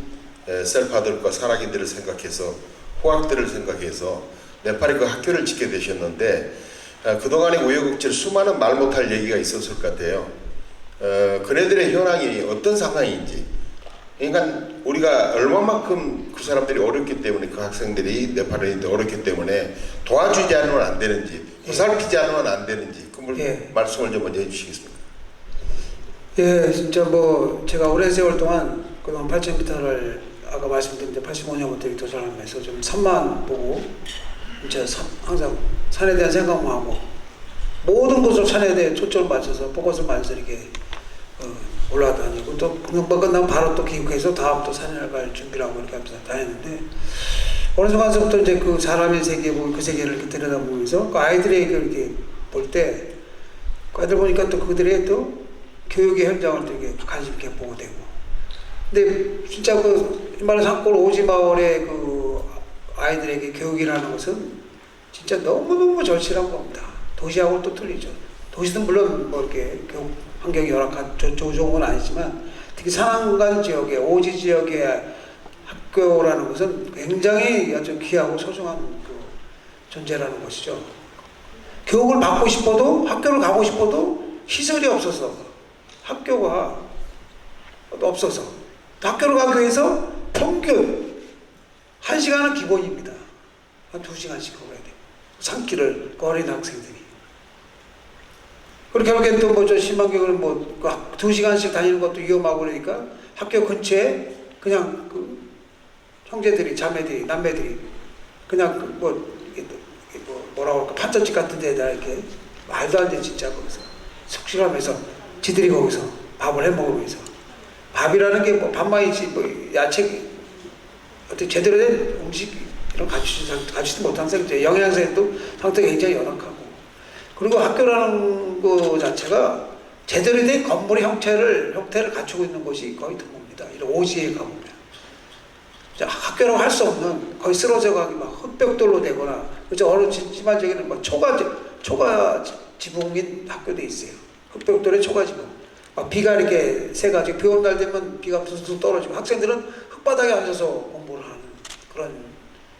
S5: 셀파들과 사라기들을 생각해서 호학들을 생각해서 네팔에 그 학교를 짓게 되셨는데 그동안의 우여곡절 수많은 말 못할 얘기가 있었을 것 같아요. 그네들의 현황이 어떤 상황인지, 그러니까 우리가 얼마만큼 그 사람들이 어렵기 때문에 그 학생들이 네팔인데 어렵기 때문에 도와주지 않으면 안 되는지 보살피지 않으면 안 되는지 그 말씀을 좀 먼저 해주시겠습니까?
S1: 예, 진짜 뭐 제가 오랜 세월 동안 그동안 8,000m를 아까 말씀드린 85년부터 도전하면서 좀 산만 보고 진짜 항상 산에 대한 생각만 하고 모든 것을 산에 대해 초점을 맞춰서 포커스를 맞춰서 이렇게 올라다니고 또 금방 끝나면 바로 또 귀국해서 다음 또 산에 갈 준비를 하고 이렇게 하면서 다녔는데 어느 순간서부터 이제 그 사람의 세계고 그 세계를 이렇게 들여다보면서 그 아이들의 이렇게 볼 때 그 아이들 보니까 또 그들의 또 교육의 현장을 또 이렇게 관심 있게 보고 되고 근데 진짜 그 히말라야 산골 오지마을의 그 아이들에게 교육이라는 것은 진짜 너무너무 절실한 겁니다. 도시하고는 또 틀리죠. 도시는 물론 뭐 이렇게 교육 환경이 열악한 좋은 건 아니지만 특히 산간 지역의 오지 지역의 학교라는 것은 굉장히 아주 귀하고 소중한 그 존재라는 것이죠. 교육을 받고 싶어도 학교를 가고 싶어도 시설이 없어서 학교가 없어서 학교를 가기 위해서 평균 1시간은 기본입니다. 한 2시간씩 걸어야 돼요. 산길을 어린 학생들이. 그리고 결국엔 또 뭐 저 심한 경우는 뭐 2시간씩 다니는 것도 위험하고 그러니까 학교 근처에 그냥 그 형제들이, 자매들이, 남매들이 그냥 뭐라고 할까 판잣집 같은 데다 이렇게 말도 안 돼 진짜 거기서 숙식하면서 지들이 거기서 밥을 해 먹으면서 밥이라는 게 뭐 밥만이지 뭐 야채 어떻게 제대로 된 음식 이런 갖추지 못한 상태, 영양소도 상태가 굉장히 열악하고 그리고 학교라는 거 자체가 제대로 된 건물의 형태를 갖추고 있는 곳이 거의 드뭅니다. 이런 오지에 가보면 학교라고 할 수 없는 거의 쓰러져 가기 막 흙벽돌로 되거나 그렇죠. 어느 지방적에는 막 초가 지붕인 학교도 있어요. 흙벽돌에 초가 지붕. 막 비가 이렇게 새가지고 비 오는 날 되면 비가 쑥쑥 떨어지고 학생들은 흙바닥에 앉아서 공부를 하는 그런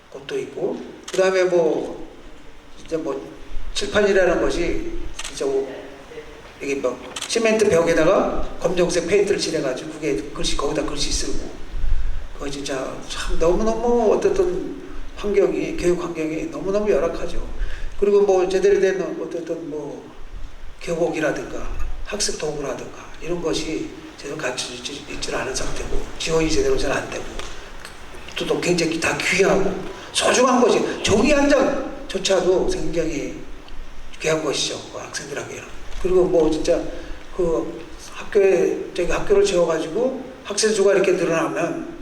S1: 곳도 있고 그 다음에 뭐 진짜 뭐 칠판이라는 것이 진짜 이게 뭐 시멘트 벽에다가 검정색 페인트를 칠해가지고 그게 거기다 글씨 쓰고 그거 진짜 참 너무너무 어쨌든 교육 환경이 너무너무 열악하죠. 그리고 뭐 제대로 된 어쨌든 뭐 교복이라든가 학습 도구라든가 이런 것이 제대로 갖춰지지 있지 않은 상태고 지원이 제대로 잘 안 되고 또 굉장히 다 귀하고 소중한 것이 종이 한 장조차도 굉장히 귀한 것이죠. 그 학생들에게는. 그리고 뭐 진짜 그 학교를 지어가지고 학생 수가 이렇게 늘어나면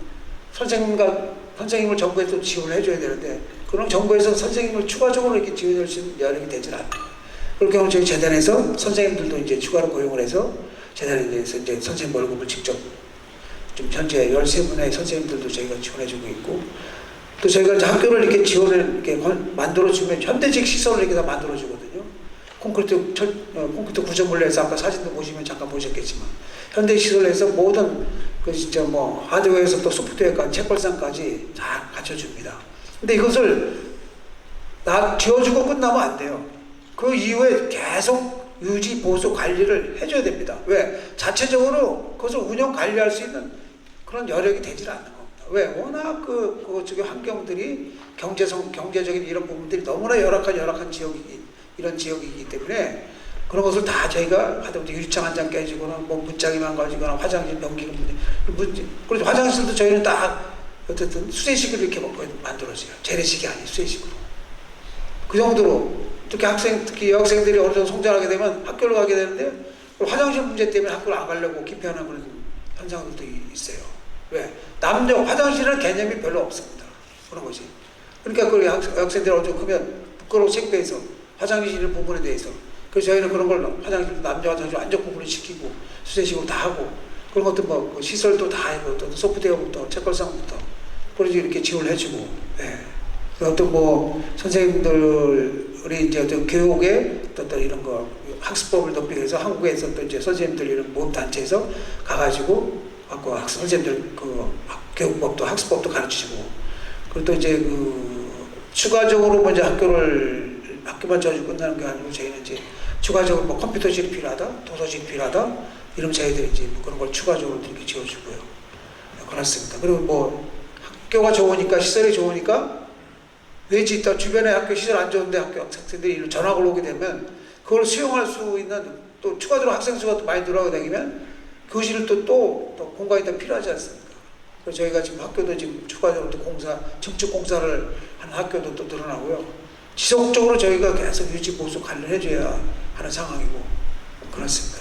S1: 선생님을 정부에서 지원을 해줘야 되는데 그럼 정부에서 선생님을 추가적으로 이렇게 지원할 수 있는 여력이 되질 않아요. 그럴 경우 저희 재단에서 선생님들도 이제 추가로 고용을 해서 재단에서 이제 선생님 월급을 직접 좀 현재 13분의 선생님들도 저희가 지원해주고 있고 또 저희가 이제 학교를 이렇게 지원을 이렇게 만들어주면 현대식 시설을 이렇게 다 만들어주거든요. 콘크리트 구조물로 해서 아까 사진도 보시면 잠깐 보셨겠지만 현대 시설에서 모든 그 진짜 뭐 하드웨어에서 또 소프트웨어까지 책벌상까지 다 갖춰줍니다. 근데 이것을 지어주고 끝나면 안 돼요. 그 이후에 계속 유지 보수 관리를 해줘야 됩니다. 왜? 자체적으로 그것을 운영 관리할 수 있는 그런 여력이 되질 않는 겁니다. 왜? 워낙 그쪽의 환경들이 경제적인 이런 부분들이 너무나 열악한 이런 지역이기 때문에 그런 것을 다 저희가 하다못해 유리창 한 장 깨지거나 뭐 문짝이 망가지거나 화장실 변기가 그래서 화장실도 저희는 딱 어쨌든 수세식으로 이렇게 만들어져요. 재래식이 아닌 수세식으로. 그 정도로 특히 여학생들이 어느 정도 성장하게 되면 학교를 가게 되는데 화장실 문제 때문에 학교를 안 가려고 기피하는 그런 현상들도 있어요. 왜? 남녀 화장실은 개념이 별로 없습니다. 그런 것이. 그러니까 그 학생들이 어느 정도 크면 부끄러워 창피해서 화장실 부분에 대해서 그래서 저희는 그런 걸 화장실 남녀 화장실 완전 구분을 시키고 수세식으로 다 하고 그런 것도 뭐 그 시설도 다 하고 또 소프트웨어부터 책걸상부터 그런 이렇게 지원을 해주고 예. 어떤 뭐 선생님들이 이제 어떤 교육에 어떤 이런 거 학습법을 높이기 위해서 한국에서 또 이제 선생님들 이런 모임 단체에서 가가지고 갖고 선생님들 그 교육법도 학습법도 가르치고 그리고 또 이제 그 추가적으로 먼저 학교만 지어주고 끝나는 게 아니고 저희는 이제 추가적으로 뭐 컴퓨터실이 필요하다, 도서실이 필요하다 이러면 저희들이 이제 뭐 그런 걸 추가적으로 이렇게 지어주고요. 그렇습니다. 그리고 뭐 학교가 좋으니까 시설이 좋으니까 외지 있다 주변에 학교 시설 안 좋은데 학교 학생들이 전학을 오게 되면 그걸 수용할 수 있는 또 추가적으로 학생 수가 또 많이 늘어나게 되면 교실을 또 공간이 더 필요하지 않습니까? 그래서 저희가 지금 학교도 지금 추가적으로 또 증축 공사를 하는 학교도 또 늘어나고요. 지속적으로 저희가 계속 유지 보수 관리를 해줘야 하는 상황이고 그렇습니다.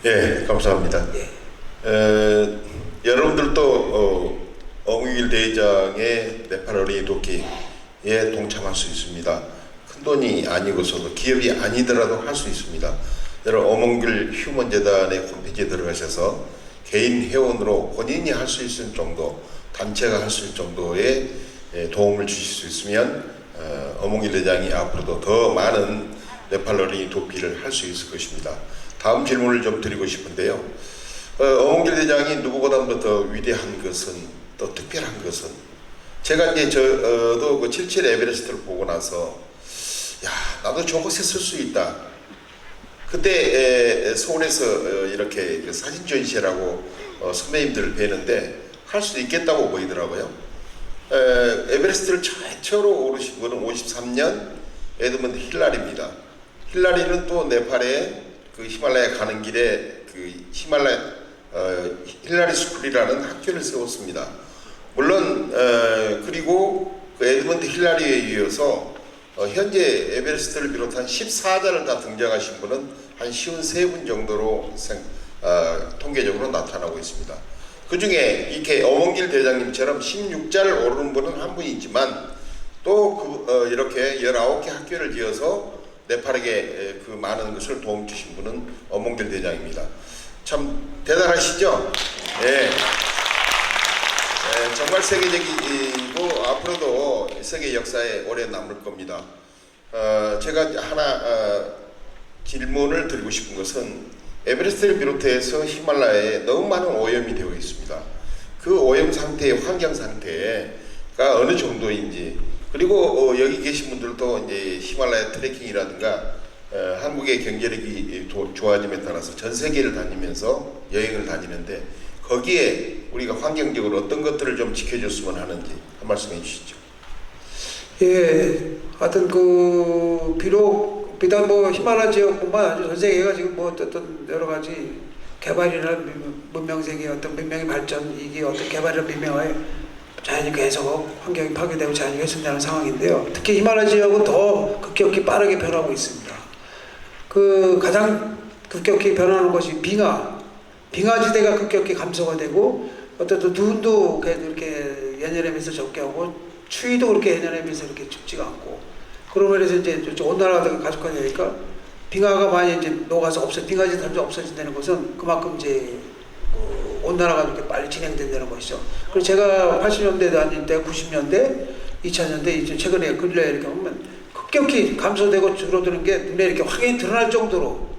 S5: 예, 감사합니다.
S1: 예.
S5: 여러분들도 어몽길 대회장의 네팔 어린이 돕기에 동참할 수 있습니다. 큰 돈이 아니고서도 기업이 아니더라도 할 수 있습니다. 여러분 어몽길 휴먼재단의 홈페이지에 들어가셔서 개인 회원으로 본인이 할 수 있을 정도, 단체가 할 수 있을 정도의 도움을 주실 수 있으면 어몽길 대장이 앞으로도 더 많은 네팔 어린이 돕기를 할 수 있을 것입니다. 다음 질문을 좀 드리고 싶은데요. 어몽길 대장이 누구보다도 더 위대한 것은 또 특별한 것은 제가 이제 저도 그 77 에베레스트를 보고 나서 야 나도 저곳에 쓸 수 있다. 그때 서울에서 이렇게 사진 전시회라고 선배님들을 뵈는데 할 수 있겠다고 보이더라고요. 에베레스트를 최초로 오르신 분은 53년 에드먼드 힐라리입니다. 힐라리는 또 네팔의 그 히말라야 가는 길에 그 힐라리 스쿨이라는 학교를 세웠습니다. 물론 그리고 그 에드먼드 힐라리에 이어서 현재 에베레스트를 비롯한 14자를 다 등장하신 분은 한 53분 정도로 통계적으로 나타나고 있습니다. 그 중에 이렇게 어몽길 대장님처럼 16자를 오르는 분은 한 분이지만 또 이렇게 19개 학교를 지어서 네팔에게 그 많은 것을 도움 주신 분은 어몽길 대장입니다. 참 대단하시죠? 네. 정말 세계적이고 앞으로도 세계 역사에 오래 남을 겁니다. 제가 하나 질문을 드리고 싶은 것은 에베레스트를 비롯해서 히말라야에 너무 많은 오염이 되어 있습니다. 그 오염 상태의 환경 상태가 어느 정도인지 그리고 여기 계신 분들도 이제 히말라야 트레킹이라든가 한국의 경제력이 좋아짐에 따라서 전 세계를 다니면서 여행을 다니는데 거기에 우리가 환경적으로 어떤 것들을 좀 지켜줬으면 하는지 한 말씀 해주시죠.
S1: 예, 하여튼 비단 뭐 히말라야 지역뿐만 아니라 전 세계가 지금 뭐 어떤 여러 가지 개발이나 문명세계의 어떤 문명의 발전 이게 어떤 개발이나 문명화에 자연이 계속 환경이 파괴되고 자연이 훼손되는 상황인데요. 특히 히말라야 지역은 더 급격히 빠르게 변하고 있습니다. 그 가장 급격히 변하는 것이 빙하지대가 급격히 감소가 되고 어떤 눈도 이렇게 예년에 비해서 적게 하고 추위도 그렇게 예년에 비해서 이렇게 춥지가 않고 그러면서 이제 온난화가 가속화되니까 빙하가 많이 이제 녹아서 빙하지대 점점 없어진다는 것은 그만큼 이제 온난화가 이렇게 빨리 진행된다는 것이죠. 그리고 제가 80년대 다닐 때, 90년대, 2000년대 이제 최근에 근래 이렇게 보면 급격히 감소되고 줄어드는 게 눈에 이렇게 확연히 드러날 정도로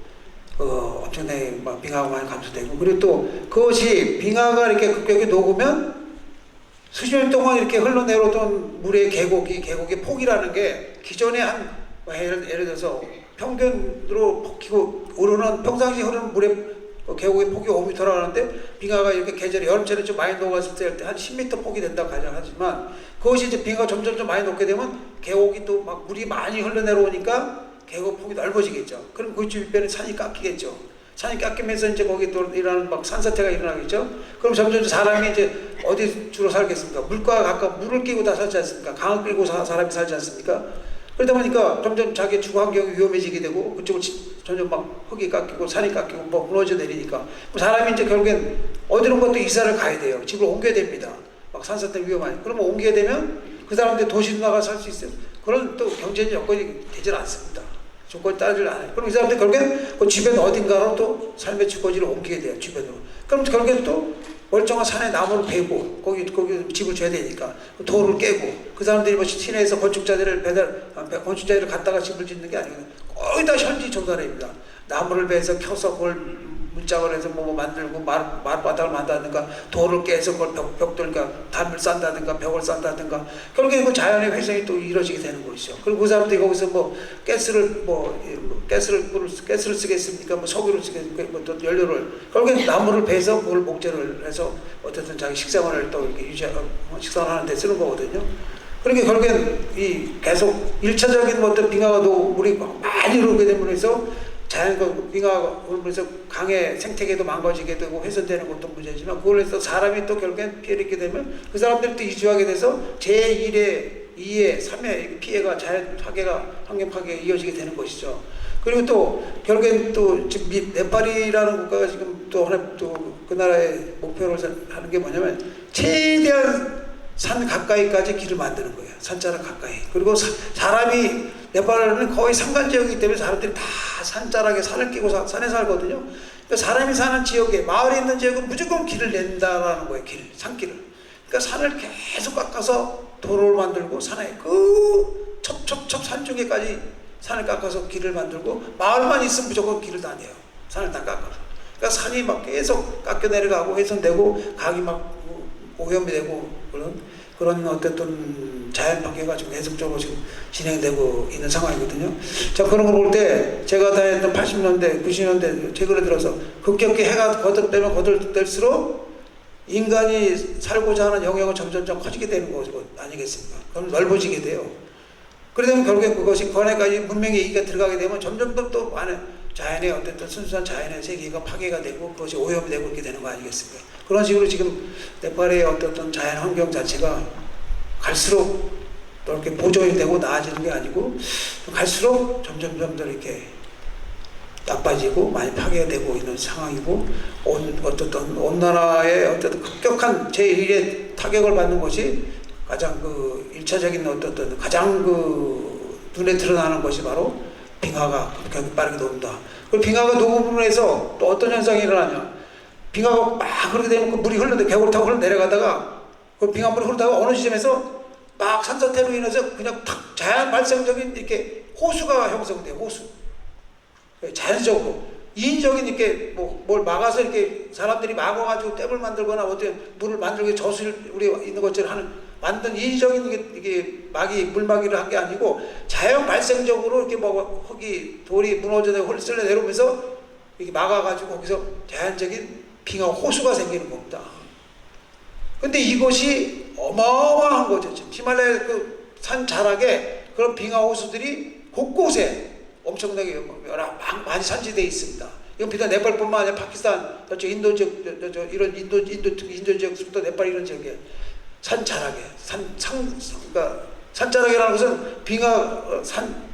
S1: 엄청나게 막 빙하가 많이 감소되고, 그리고 또 그것이 빙하가 이렇게 급격히 녹으면 수십 년 동안 이렇게 흘러내려오던 물의 계곡의 폭이라는 게 기존에 예를 들어서 평균으로 폭히고 오르는 평상시 흐르는 물의 계곡의 폭이 5m라고 하는데, 빙하가 이렇게 계절에 여름철에 좀 많이 녹았을 때 한 10m 폭이 된다고 가정하지만, 그것이 이제 빙하가 점점 좀 많이 녹게 되면 계곡이 또 막 물이 많이 흘러내려오니까 계곡 폭이 넓어지겠죠. 그럼 그 주변에 산이 깎이겠죠. 산이 깎이면서 이제 거기 또 일어나는 막 산사태가 일어나겠죠. 그럼 점점 사람이 이제 어디 주로 살겠습니까? 물과 가까운 물을 끼고 다 살지 않습니까? 강을 끌고 사람이 살지 않습니까? 그러다 보니까 점점 자기 주거 환경이 위험해지게 되고, 그쪽을 점점 막 흙이 깎이고 산이 깎이고 뭐 무너져 내리니까 사람이 이제 결국엔 어디론가 또 이사를 가야 돼요. 집을 옮겨야 됩니다. 막 산사태 위험하니. 그러면 옮겨야 되면 그 사람들 도시로 나가 살 수 있어요. 그런 또 경제적 여건이 되질 않습니다. 조건이 따르질 않아요. 그럼 이 사람들 결국엔 그 주변 어딘가로 또 삶의 주거지를 옮기게 돼요. 주변으로. 그럼 결국엔 또 멀쩡한 산에 나무를 베고 거기 집을 줘야 되니까 돌을 깨고, 그 사람들이 뭐 시내에서 건축자들을 갖다가 집을 짓는 게 아니고 거의 다 현지 조달입니다. 나무를 베서 켜서 그걸 문짝을 해서 뭐 만들고 마룻바닥을 만든다든가, 돌을 깨서 그걸 벽돌과 담을 싼다든가 벽을 싼다든가, 결국에 그 자연의 회생이 또 이루어지게 되는 것이죠. 그리고 그 사람들이 거기서 뭐 가스를 쓰겠습니까? 뭐 석유를 쓰겠습니까? 뭐 또 연료를, 결국에 나무를 베서 그걸 목재를 해서 어쨌든 자기 식생활을 또 이렇게 식생하는 데 쓰는 거거든요. 그러니까 결국엔 이 계속 1차적인 어떤 빙하가 물이 많이 오르게 되면서 자연과 빙하가 오르면서 강의 생태계도 망가지게 되고 훼손되는 것도 문제지만, 그걸로 해서 사람이 또 결국엔 피해를 입게 되면 그 사람들이 또 이주하게 돼서 제1의 2의 3의 피해가 자연 환경 파괴가 이어지게 되는 것이죠. 그리고 또 결국엔 또 지금 네팔이라는 국가가 지금 또 하나 또 그 나라의 목표로 하는 게 뭐냐면 최대한 산 가까이까지 길을 만드는 거예요. 산자락 가까이. 그리고 사람이 네팔은 거의 산간지역이기 때문에 사람들이 다 산자락에 산을 끼고 산에 살거든요. 그러니까 사람이 사는 지역에, 마을에 있는 지역은 무조건 길을 낸다라는 거예요. 산길을. 그러니까 산을 계속 깎아서 도로를 만들고 산에 그 첩첩첩 산중에까지 산을 깎아서 길을 만들고, 마을만 있으면 무조건 길을 다 내요. 산을 다 깎아서. 그러니까 산이 막 계속 깎여 내려가고 훼손되고 강이 막 오염이 되고 그런 어떤 자연 파괴가 지금 계속적으로 지금 진행되고 있는 상황이거든요. 자, 그런 걸 볼 때 제가 다녔던 80년대, 90년대 최근에 들어서 급격히 해가 거듭되면 거듭될수록 인간이 살고자 하는 영역은 점점 커지게 되는 거 아니겠습니까? 그럼 넓어지게 돼요. 그러다 결국에 그것이 관에까지 문명의 얘기가 들어가게 되면 점점 또 많은 자연의 어떤 순수한 자연의 세계가 파괴가 되고 그것이 오염이 되고 이렇게 되는 거 아니겠습니까? 그런 식으로 지금 네팔의 어떤 자연 환경 자체가 갈수록 또 이렇게 보존이 되고 나아지는 게 아니고 갈수록 점점 더 이렇게 나빠지고 많이 파괴되고 있는 상황이고, 어떤 온난화의 어떤 급격한 제1의 타격을 받는 것이 가장 그 1차적인 어떤 가장 그 눈에 드러나는 것이 바로 빙하가 급격히 빠르게 녹는다. 그리고 빙하가 녹음으로 해서 또 어떤 현상이 일어나냐. 빙하가 막 그렇게 되면 그 물이 흘러내, 계곡을 타고 흘러내려가다가 그 빙하물이 흐르다가 어느 지점에서 막 산사태로 인해서 그냥 탁 자연 발생적인 이렇게 호수가 형성돼요. 호수. 자연적으로. 인위적인 이렇게 뭘 막아서 이렇게 사람들이 막아가지고 댐을 만들거나 어떤 물을 만들고 저수를 우리 있는 것처럼 만든 인위적인 이게 물막이를 한 게 아니고 자연 발생적으로 이렇게 흙이 돌이 무너져내고 쓸려 내려오면서 이렇게 막아가지고 거기서 자연적인 빙하 호수가 생기는 겁니다. 근데 이것이 어마어마한 거죠. 지금 히말라야 그 산 자락에 그런 빙하 호수들이 곳곳에 엄청나게 많이 산지되어 있습니다. 이건 비단 네팔뿐만 아니라 파키스탄, 저쪽 인도 지역, 이런 인도 지역부터 네팔 이런 지역에 산 자락에 그러니까 산 자락이라는 것은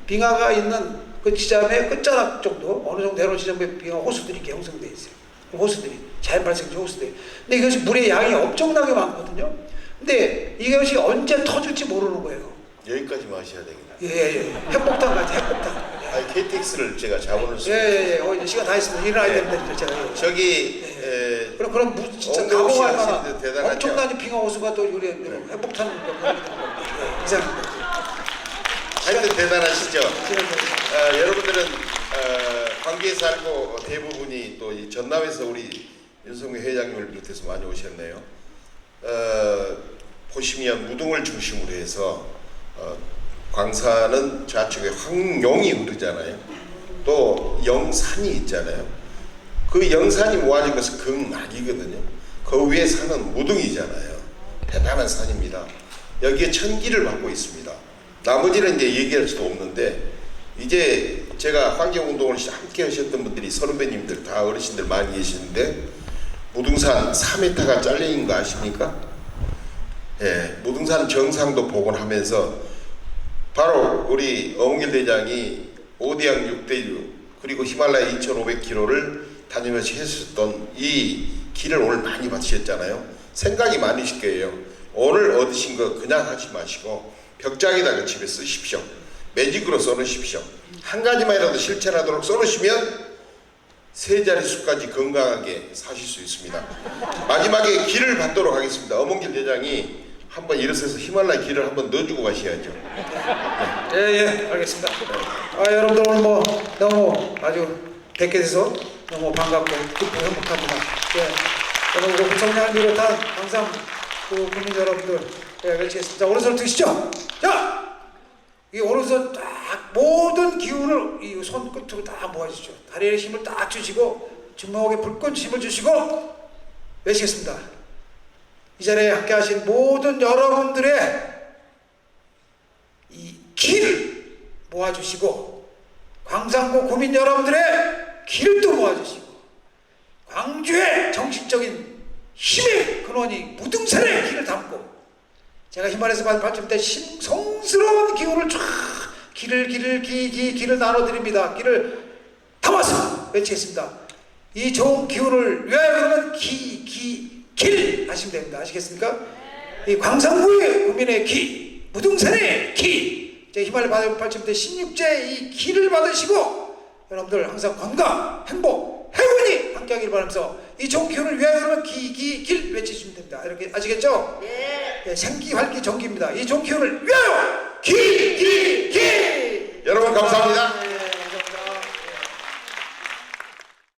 S1: 빙하가 있는 그 지점의 끝자락 정도, 어느 정도 내려온 지점에 빙하 호수들이 이렇게 형성되어 있어요. 호수들이 자연 발생적 호수들. 근데 이것이 물의 양이 엄청나게 많거든요. 근데 이것이 언제 터질지 모르는 거예요.
S5: 여기까지만 하셔야 되겠네요.
S1: 예. 핵폭탄까지 핵폭탄.
S5: 아니, KTX를 제가 자본을 쓰고
S1: 이제 시간 다 있습니다. 일어나야 됩니다. 제가.
S5: 저기
S1: 그럼 진짜
S5: 엄도 없이
S1: 감옥할 만한
S5: 하시는데 대단하죠.
S1: 엄청난 빙하 호수가 또 우리 회복탄 이상입니다.
S5: 하여튼 대단하시죠. 여러분들은 관계에 살고 대부분이 또 이 전남에서 우리 윤석열 회장님을 비롯해서 많이 오셨네요. 보시면 무등을 중심으로 해서 광산은 좌측에 황룡이 흐르잖아요. 또 영산이 있잖아요. 그 영산이 모아진 것은 극락이거든요. 그 위에 산은 무등이잖아요. 대단한 산입니다. 여기에 천기를 받고 있습니다. 나머지는 이제 얘기할 수도 없는데, 이제 제가 환경운동을 함께 하셨던 분들이 선후배님들 다 어르신들 많이 계시는데, 무등산 4m가 잘려있는 거 아십니까? 예, 무등산 정상도 복원하면서 바로 우리 어몽길 대장이 5대양 6대6 그리고 히말라야 2500km를 다니면서 했었던 이 길을 오늘 많이 받으셨잖아요. 생각이 많으실 거예요. 오늘 얻으신 거 그냥 하지 마시고 벽장에다가 집에 쓰십시오. 매직으로 써놓으십시오. 한 가지만이라도 실천하도록 써놓으시면 세 자릿수까지 건강하게 사실 수 있습니다. 마지막에 길을 받도록 하겠습니다. 어몽길 대장이 한번 일어서서 히말라야 길을 한번 넣어주고 가셔야죠.
S1: 예, 알겠습니다. 여러분들 오늘 뭐 너무 아주 뵙게 돼서 너무 반갑고 기쁘고 행복합니다. 여러분 부총장을 비롯한 항상 그 국민 여러분들 외치겠습니다. 오른손을 드시죠. 자, 이 오른손 딱 모든 기운을 이 손끝으로 딱 모아주시죠. 다리에 힘을 딱 주시고 주먹에 불끈 힘을 주시고 외치겠습니다. 이 자리에 함께 하신 모든 여러분들의 이 기를 모아주시고 광산구 구민 여러분들의 기를 또 모아주시고 광주의 정신적인 힘의 근원이 무등산의 기를 담고 제가 히말라야에서 발전 때 성스러운 기운을 쫙 기를 나눠드립니다. 기를 담아서 외치겠습니다. 이 좋은 기운을 위하여 그러면 길 하시면 됩니다. 아시겠습니까? 이 광산구의 국민의 기, 무등산의 기, 히말라야 발전 때 16제 이 기를 받으시고 여러분들 항상 건강, 행복, 행운이 함께하길 바라면서 이 좋은 기운을 위하여 그러면 길 외치시면 됩니다. 이렇게 아시겠죠? 네. 생기, 활기, 정기입니다. 이 좋은 기운을 위하여 기.
S5: 여러분 감사합니다.